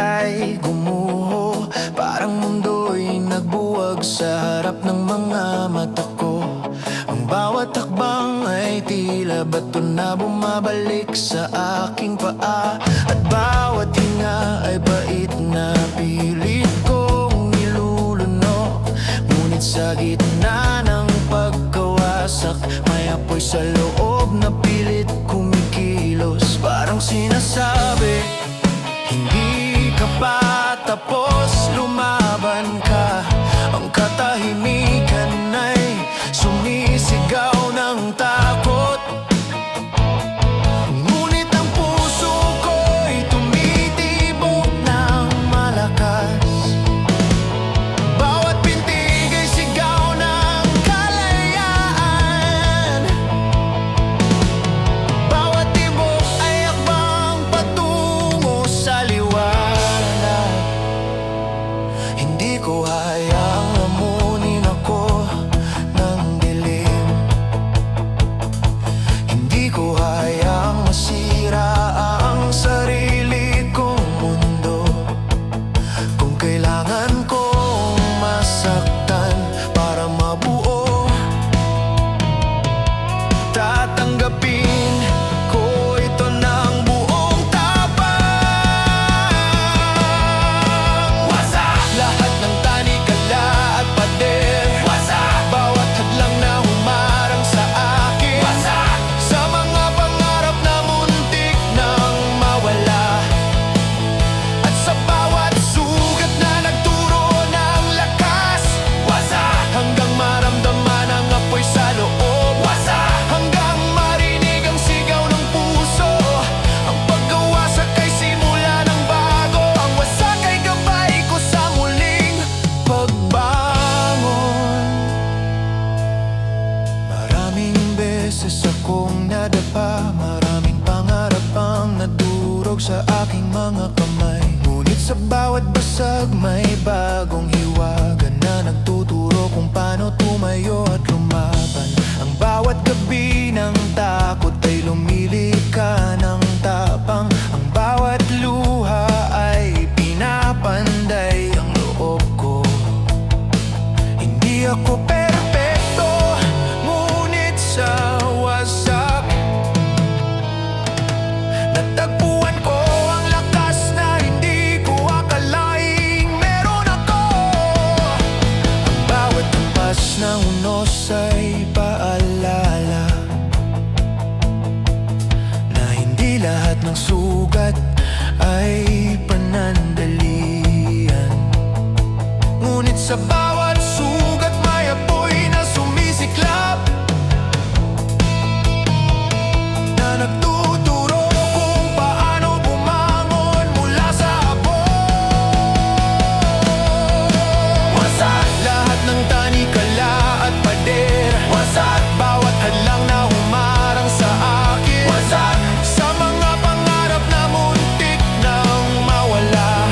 ay gumuho. Parang mundo'y nagbuwag sa harap ng mga mata ko. Ang bawat hakbang ay tila bato na bumabalik sa aking paa. At bawat hinga ay bait na pilit kong nilulunok. Ngunit sa gitna ng pagkawasak, may apoy sa loob na pilit kumikilos. Parang sinasabi, hindi ka pa tapos, lumaban ka. Ang katahimikan ay sumisigaw ng takot. Ngunit ang puso ko'y tumitibok ng malakas. Bawat pintig ay sigaw ng kalayaan. Bawat tibok ay akbang patungo sa liwanag. Hindi ko hayang lamunin ako ng dilim. Hindi ko hayang masira ang sarili kong mundo. Kung kailangan kong masaktan para mabuo, tatanggapin ko ito ng buong tapang. Wasak! Lahat ng tanikala at pader. Wasak! Bawat hadlang na humarang sa akin. Wasak! Sa mga pangarap na muntik nang mawala. At sa bawat sugat na nagturo ng lakas. Wasak! Hanggang maramdaman ang apoy sa loob. Wasak! Hanggang marinig ang sigaw ng puso. Ang pagkawasak ay simula ng bago. Ang wasak ay gabay ko sa muling pagbangon. Maraming beses akong nadapa, maraming pangarap ang nadurog sa aking mga kamay. Ngunit sa bawat basag may bagong hiwaga na nagtuturo kung paano tumayo at lumaban. Ang bawat gabi ng takot ay lumilika ng tapang. Ang bawat luha ay pinapanday ang loob ko. Hindi ako perpekto, ngunit sa wasak natagpuan ko ang lakas na hindi ko akalaing meron ako. Ang bawat hampas na unos ay paalala na hindi lahat ng sugat ay panandalian. Ngunit sa bawat sugat may apoy na sumisiklab, na nagtuturo kung paano bumangon mula sa apoy. Wasak! Lahat ng tanikala at pader. Wasak! Bawat hadlang na humarang sa akin. Wasak! Sa mga pangarap na muntik nang mawala.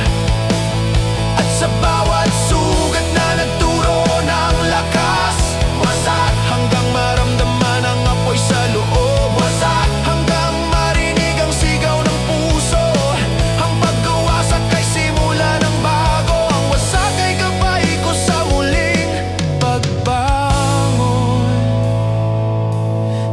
At sa bawat sugat na nagturo ng lakas. Wasak! Hanggang maramdaman ang apoy sa loob. Wasak! Hanggang marinig ang sigaw ng puso. Ang pagkawasak ay simula ng bago. Ang wasak ay gabay ko sa muling pagbangon.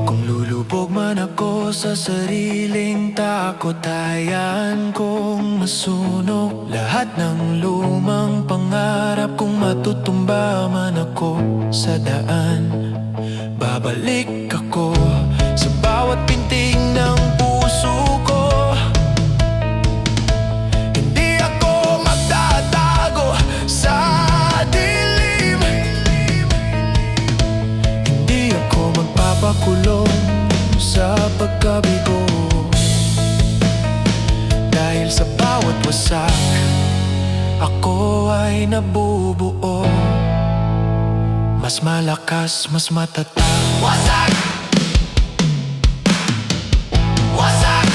Kung lulubog man ako sa sariling takot, hayaan kong masunog lahat ng lumang pangarap. Kung matutumba man ako sa daan, babalik ako sa bawat pintig ng puso ko. Hindi ako magtatago sa dilim. Hindi ako magpapakulong sa pagkabigo. Dahil sa bawat wasak, ako ay nabubuo. Mas malakas, mas matatag. Wasak! Wasak!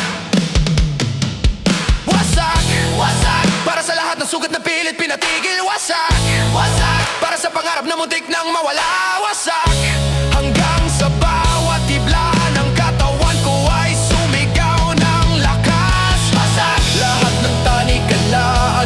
Wasak! Wasak! Para sa lahat ng sugat na pilit pinatigil. Wasak! Wasak! Para sa pangarap na muntik nang mawala. Wasak! Hanggang sa bawat tibla ng katawan ko ay sumigaw ng lakas. Wasak! Lahat ng tanikala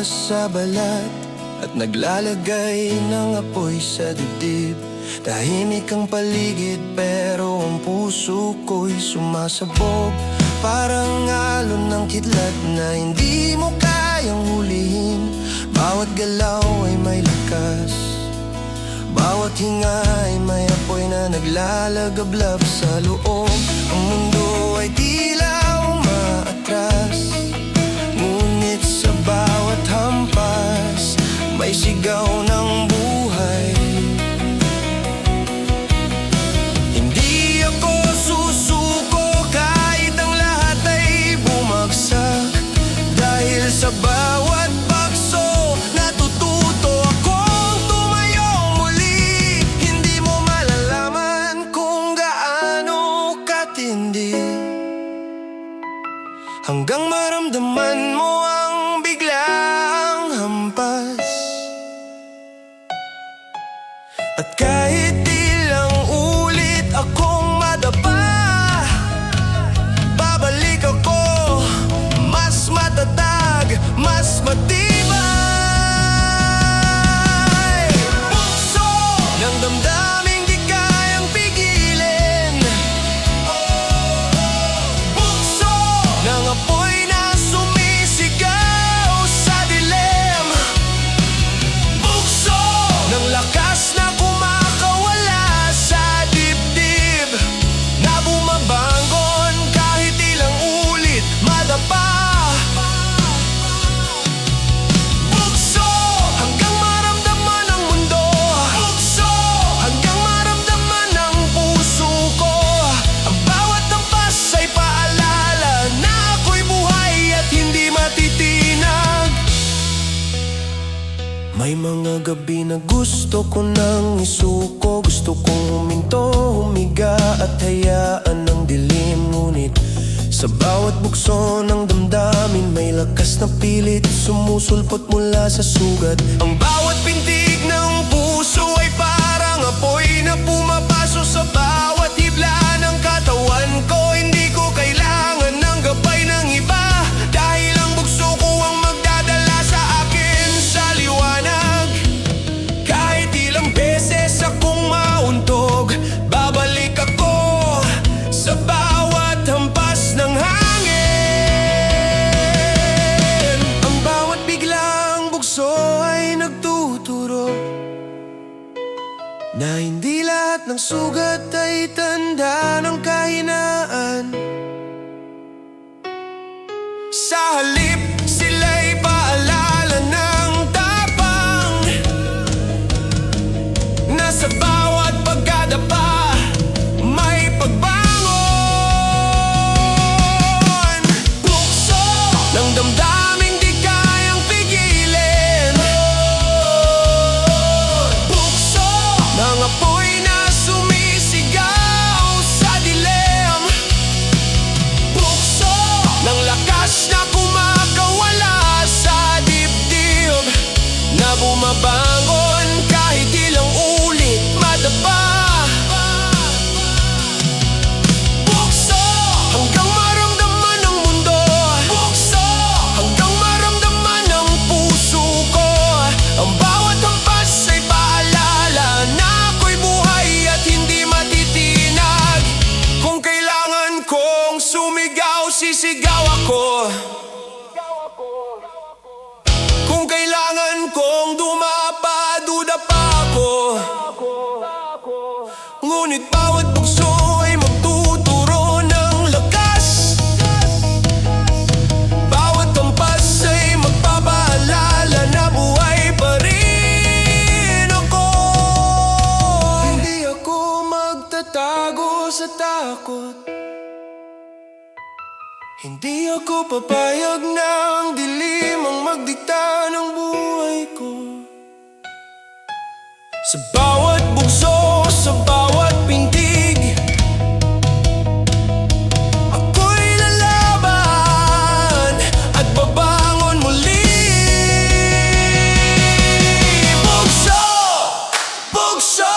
sa balat at naglalagay ng apoy sa dibdib. Tahimik ang paligid pero ang puso ko'y sumasabog. Parang alon ng kidlat na hindi mo kayang hulihin. Bawat galaw ay may lakas, bawat hinga ay may apoy na naglalagablab sa loob. Ang mundo ay tila umaatras, ngunit sa bawat hampas may sigaw ng buhay. Hindi ako susuko kahit ang lahat ay bumagsak, dahil sa bawat bakso natututo akong tumayong muli. Hindi mo malalaman kung gaano katindi hanggang maramdaman mo ang biglang hampas. At kahit ilang ulit akong madapa, babalik ako mas matatag, mas matibay. Bukso ng damdaming di kayang pigilin, bukso ng apoy na sumisigaw sa dilim, bukso ng lakas na kumakawala sa dibdib, na bumabangon kahit ilang ulit madapa. Bukso hanggang maramdaman ang mundo, bukso hanggang maramdaman ang puso ko. Ang bawat tampas ay paalala na ako'y buhay at hindi matitinag. May mga gabi na gusto ko nang isuko, gusto kong huminto, humiga at hayaan ng dilim. Ngunit sa bawat bukso ng damdamin may lakas na pilit sumusulpot mula sa sugat. Ang bawat pintig ng puso ay parang apoy na pumapaso sa bawat hibla ng katawan ko. Hindi ko kailangan ng gabay ng iba, dahil ang bukso ko ang magdadala sa akin sa liwanag. Kahit ilang beses akong mauntog, babalik ako sa bawat hampas ng hangin. Ang bawat biglang bukso ay nagtuturo na hindi lahat ng sugat ay tanda ng kahinaan. Sa halip sila'y paalala ng tapang, na sa bawat pagkadapa may pagbangon. Bukso ng damdaming di kayang pigilin, bukso ng apoy na sumisigaw sa dilim, bukso ng lakas na kumakawala sa dibdib, na bumabangon kahit ilang ulit madapa. Bukso hanggang maramdaman ang mundo, bukso hanggang maramdaman ang puso ko. Ang bawat hampas ay paalala na ako'y buhay at hindi matitinag. Kung kailangan kong sumigaw, sisigaw ako. Kung kailangan kong dumapa, duda pa ako. Ngunit bawat bukso ay magtuturo ng lakas, bawat hampas ay magpapaalala na buhay pa rin ako. Hindi ako magtatago sa takot, hindi ako papayag ng dilim ang magdikta ng buhay ko. Sa bawat bukso, sa bawat pintig, ako'y lalaban at babangon muli. Bukso, bukso,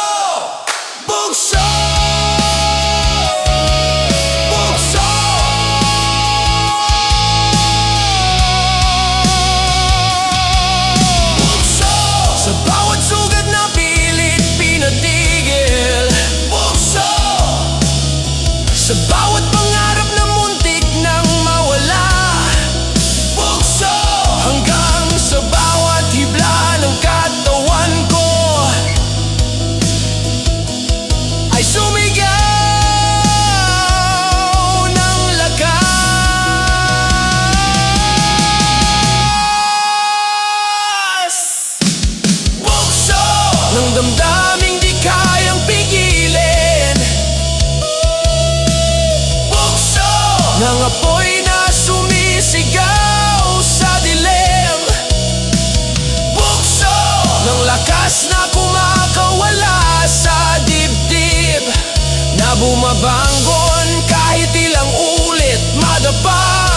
bukso, bukso.
ng damdaming di kayang pigilin. Bukso ng apoy na sumisigaw sa dilim. Bukso ng lakas na kumakawala sa dibdib, na bumabanggon kahit ilang ulit madapa.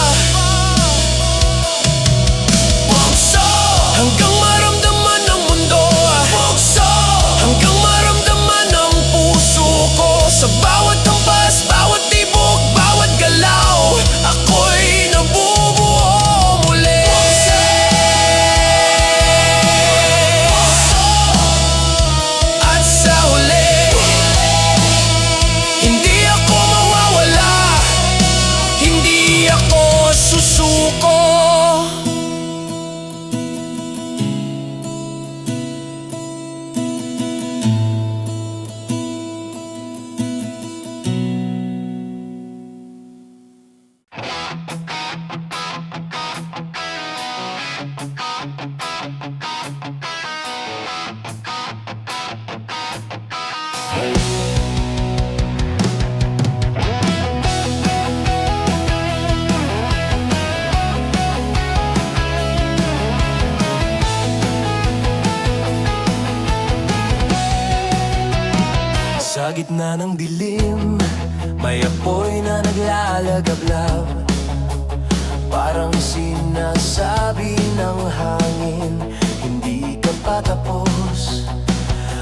Bukso hanggang maramdaman ng mundo. Bukso hanggang maramdaman ng puso ko. Sa bawat hampas, bawat tibok, bawat galaw, ako'y nabubuo muli. At sa huli, hindi ako mawawala, hindi ako susuko.
Sa gitna ng dilim, may apoy na naglalagablab. Parang sinasabi ng hangin, hindi ka pa tapos.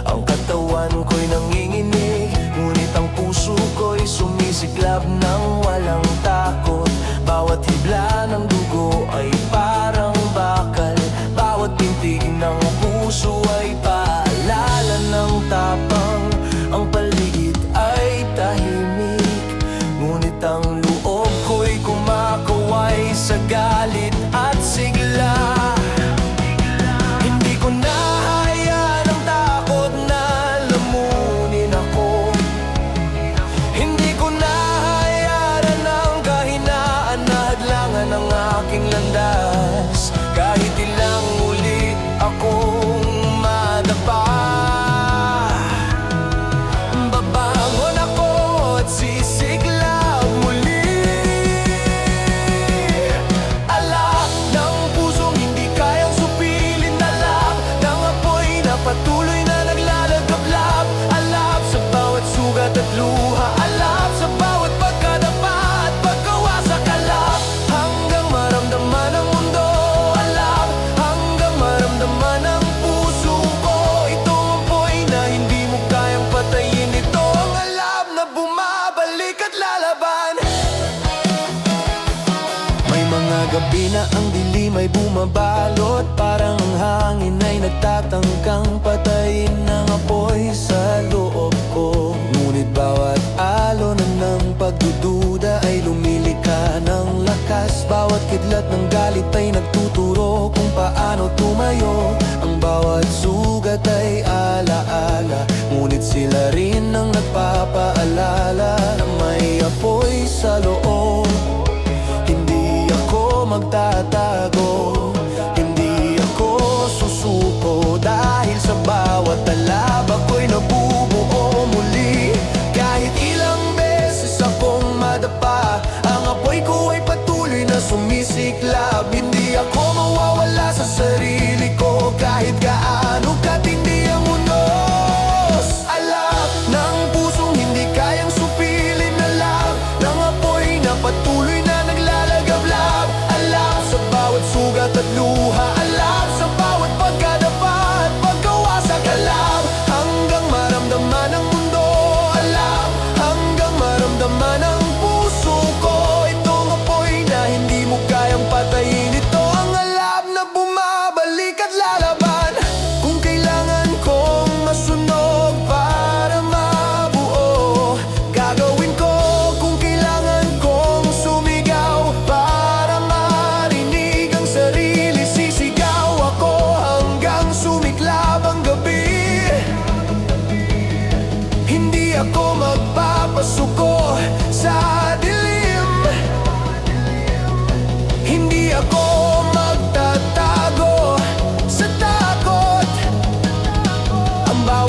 Ang katawan ko'y nanginginig, ngunit ang puso ko'y sumisiklab ng walang takot. Bawat hibla ng dugo ay parang bakal, bawat pintig ng puso ay paalala ng tapang. Ang paligid ay tahimik, ngunit ang loob ko'y kumakaway sa galit at sigla. Hindi ko nahayaan ang takot na lamunin ako. Hindi ko nahayaan ang kahinaan na hadlangan ang aking landas. Kahit ilang ulit akong madapa, babangon ako at sisiklab muli. Alak ng pusong hindi kayang supilin, alak ng apoy na patuloy na naglalagablab. Alap sa bawat sugat at luha, alap sa bawat pagkadapa at pagkawasak. Alap hanggang maramdaman ang mundo, alap hanggang maramdaman ang puso ko. Itong apoy na hindi mo kayang patayin, ito ang alap na bumabalik at lalaban. May mga gabi na ang dilim ay bumabalot, parang ang hangin ay nagtatangkang patayin ng apoy sa loob ko. Ngunit bawat alon ng pagdududa ay lumilika ng lakas. Bawat kidlat ng galit ay nagtuturo kung paano tumayo. Ang bawat sugat ay alaala, ngunit sila rin ang nagpapaalala na may apoy sa loob. Hindi ako magtatago, hindi ako susuko, dahil sa bawat alab ako'y nabubuo muli. Kahit ilang beses akong madapa, ang apoy ko ay patuloy na sumisiklab. Hindi ako mawawala sa sarili ko, kahit gaano katindi ang unos. Alap ng pusong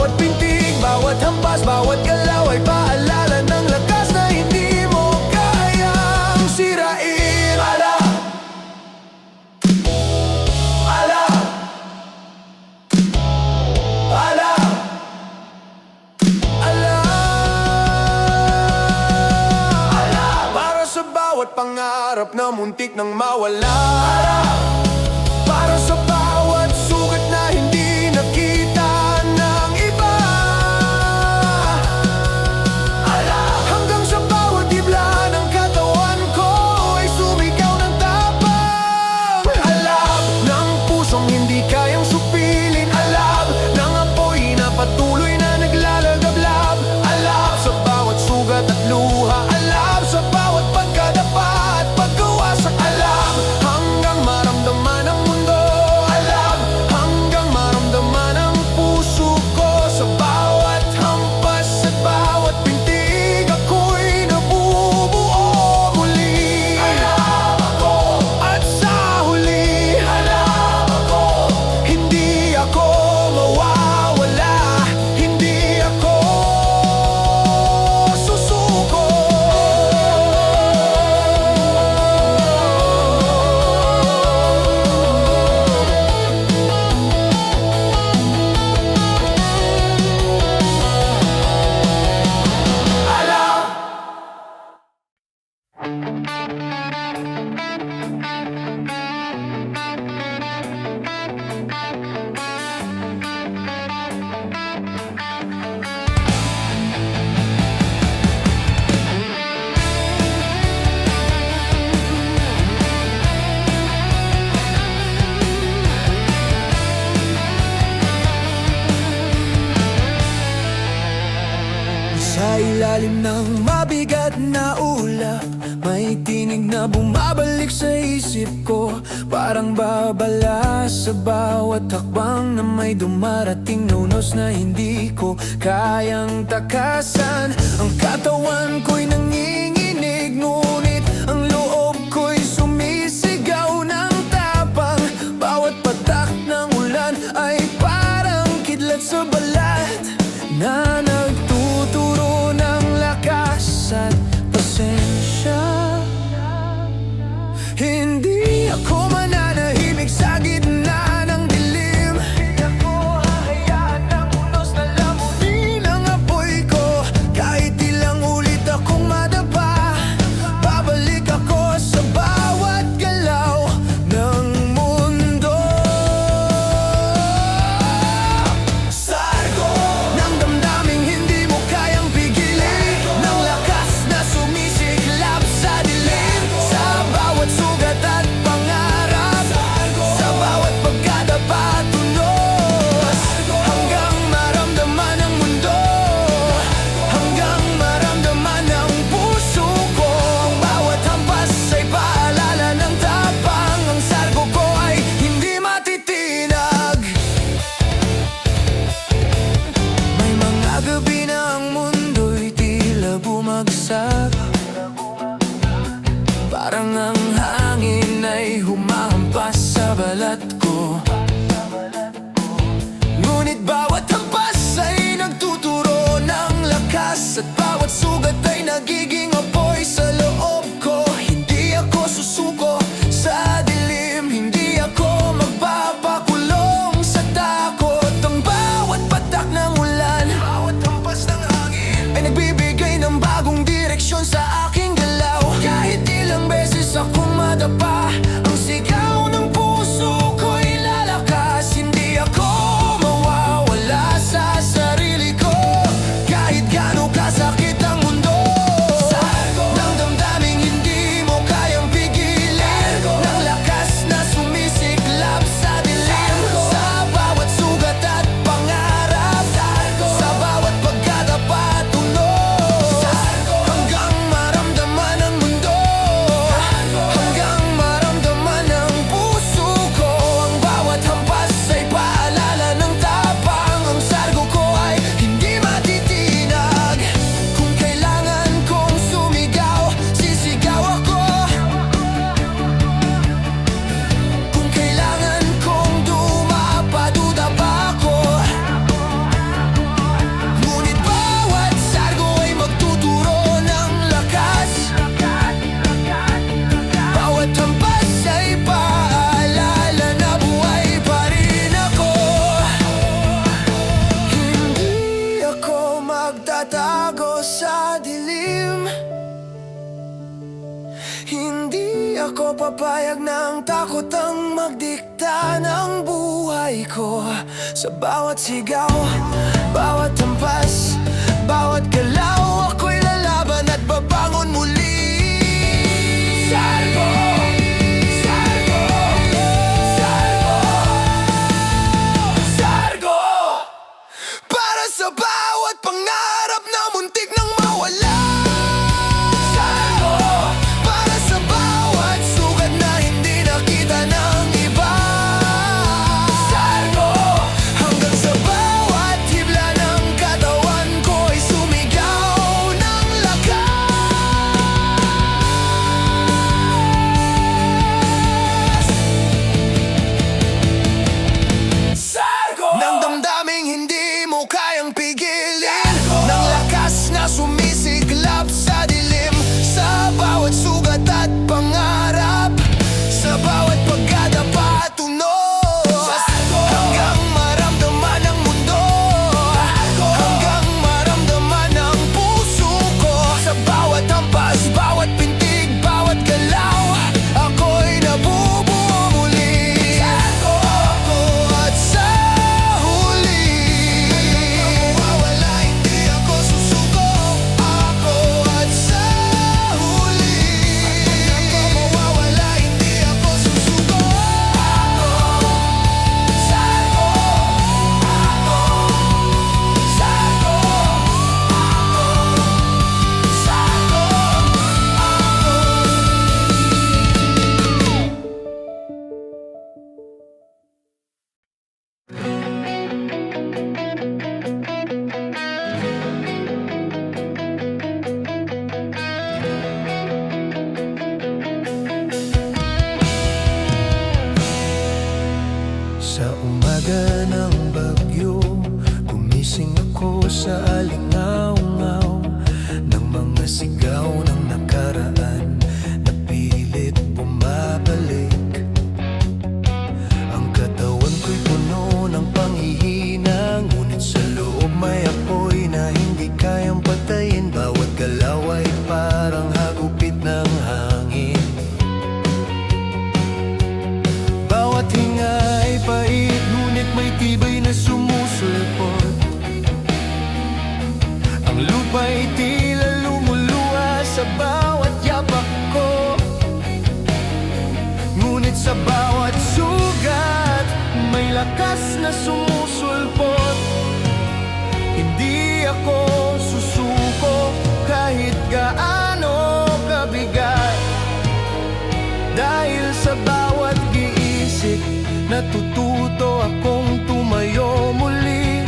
bawat pintig, bawat hampas, bawat galaw ay paalala ng lakas na hindi mo kayang sirain. Alam, alam, alam, alam. Para sa bawat pangarap na muntik nang mawala. Para sa bawat sugat na hindi nakita ng iba. Hanggang sa bawat ibla ng katawan ko ay sumigaw ng tapang. Alam ng pusong hindi kayang supilin. Alam ng apoy na patuloy na naglalagablab. Alam sa bawat sugat at luha. Alam sa bawat pagkadapa at pagkawasak. Alam hanggang maramdaman ang mundo. Alam hanggang maramdaman ang puso ko. Sa bawat hampas at bawat pintig ako'y nabubuo muli. Alam ako at sa huli. Alam ako hindi ako mawawala. Hindi ako susuko. Alam. Sa ilalim ng mabigat na ulap, may tinig na bumabalik sa isip ko. Parang babala sa bawat hakbang na may dumarating na unos na hindi ko kayang takasan. Ang katawan ko'y nanginginig, ngunit ang loob ko'y sumisigaw ng tapang. Bawat patak ng ulan ay parang kidlat sa balat na nagtuturo ng lakas at pasensya. Hindi ako mananahimik sa gitna ng dilim. Hindi ako hahayaan ng unos na lamunin ang apoy ko. Kahit ilang ulit akong madapa, nagtatago sa dilim. Hindi ako papayag ng takot ang magdikta ng buhay ko. Sa bawat sigaw, bawat hampas, bawat galaw, ako'y lalaban at babangon muli. Sargo! Sargo! Sargo! Sargo! Para sa bawat pangarap na muntik nang mawala. Sargo! Para sa bawat sugat na hindi nakita ng iba. Sargo! Hanggang sa bawat hibla ng katawan ko ay sumigaw ng lakas. Sargo! Nang damdaming hindi mo kayang pigilin, ng lakas na sumisiklab sa dilim. Sa bawat sugat at pangarap, sa bawat pagkadapa at tunos, hanggang maramdaman ang mundo, hanggang maramdaman ang puso ko. Sa bawat hampas, bawat pintig, bawat galaw, ako'y nabubuo muli. Ako at sa huli, mawawala, hindi ako susuko. Ako at sa huli, mawawala, hindi ako susuko. Ako, Sargo. Ako, Sargo. Sa umaga ng bagyo, gumising ako sa alingaw-ngaw ng mga sigaw ng nakaraan na pilit bumabalik. Ang katawan ko'y puno ng panghihina, ngunit sa loob may apoy na hindi kayang patayin. Bawat galaw ay parang hagupit ng hangin. Bawat hinga ay pait, ngunit may tibay na sumusulpot. Ang lupa'y tila lumuluha sa bawat yapak ko, ngunit sa bawat sugat may lakas na sumusulpot. Hindi ako susuko kahit gaano kabigat, dahil sa bawat giisip natututo akong tumayo muli.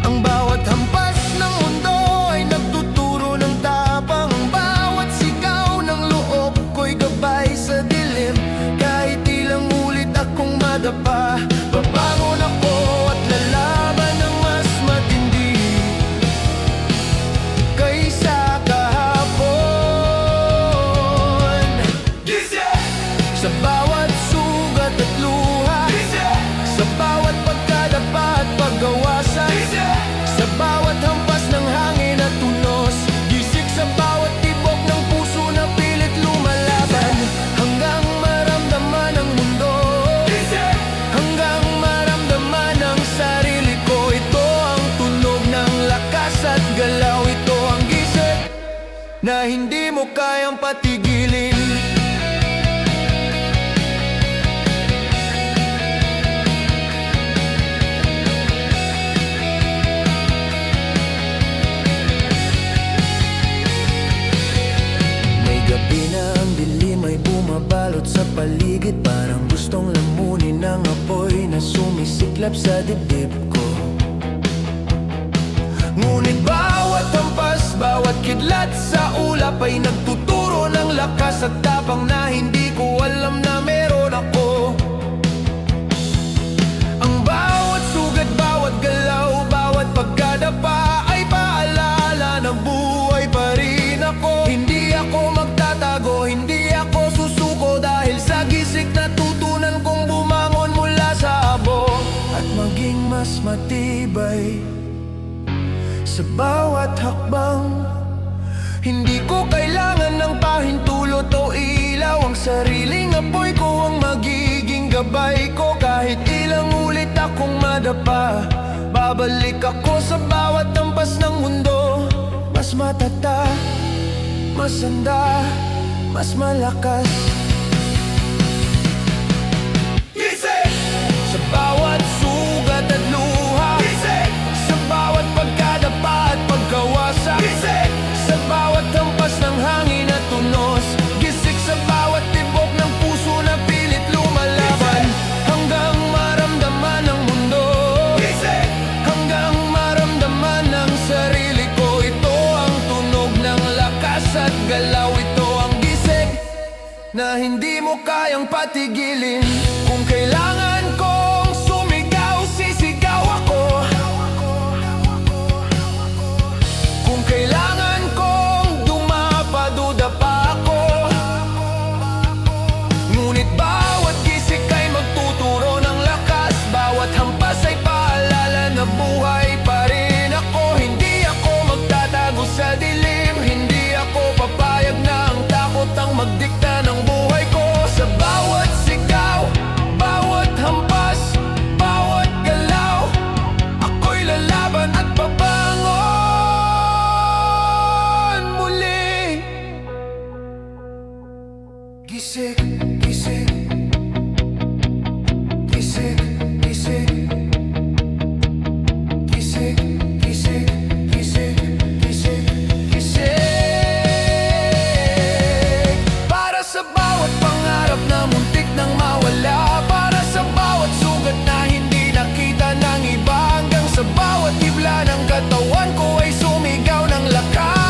Ang bawat hampas ng mundo ay nagtuturo ng tapang. Bawat sigaw ng loob ko'y gabay sa dilim. Kahit ilang ulit akong madapa, babangon ako at lalaban ng mas matindi kaysa kahapon. Sa bawat sugat at luha, sa bawat pagkadapa at paggawasan, sa bawat hampas ng hangin at tunos, gisik sa bawat tibok ng puso na pilit lumalaban. Hanggang maramdaman ang mundo, hanggang maramdaman ang sarili ko. Ito ang tunog ng lakas at galaw. Ito ang gisik na hindi mo kayang patigilin. May gabi na ang dilim ay bumabalot sa paligid, parang gustong lamunin ng apoy na sumisiklab sa dibdib ko. Ngunit bawat hampas, bawat kidlat sa ulap ay nagtuturo ng lakas at tapang na hindi ko alam na meron ako. Ang bawat sugat, bawat galaw, bawat pagkadapa ay paalala na buhay pa rin ako. Hindi ako magtatago, hindi ako susuko, dahil sa gisik natutunan kong bumangon mula sa abo at maging mas matibay sa bawat hakbang. Hindi ko kailangan ng pahintulot o ilaw. Ang sariling apoy ko ang magiging gabay ko. Kahit ilang ulit akong madapa, babalik ako sa bawat tampas ng mundo. Mas matata, mas handa, mas malakas. Sa bawat sugat at luha, sa bawat pagkadapa at pagkawasak, sa bawat hampas ng hangin at tunos, gisik sa bawat tibok ng puso na pilit lumalaban. Hanggang maramdaman ang mundo, hanggang maramdaman ang sarili ko. Ito ang tunog ng lakas at galaw. Ito ang gisik na hindi mo kayang patigilin. Kung kailangan kong sumigaw, sisigaw ako. Kung kailangan kong dumapaduda pa ako. Ngunit bawat gisik ay magtuturo ng lakas. Bawat hampas ay paalala na buhay pa rin ako. Hindi ako magtatago sa dilim. Hindi ako papayag na ang takot ang magdikta ng buhay ko. Sa bawat sigaw, bawat hampas, bawat galaw, ako'y lalaban at babangon muli. Gisik, gisik, gisik, gisik, gisik, gisik, gisik, gisik, gisik. Para sa bawat pangarap na muntik nang mawala, para sa bawat sugat na hindi nakita ng iba, hanggang sa bawat hibla ng katawan ko ay sumigaw ng lakas.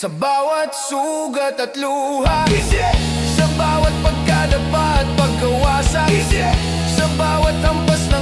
Sa bawat sugat at luha, sa bawat pagkadapa at pagkawasak, sa bawat hampas ng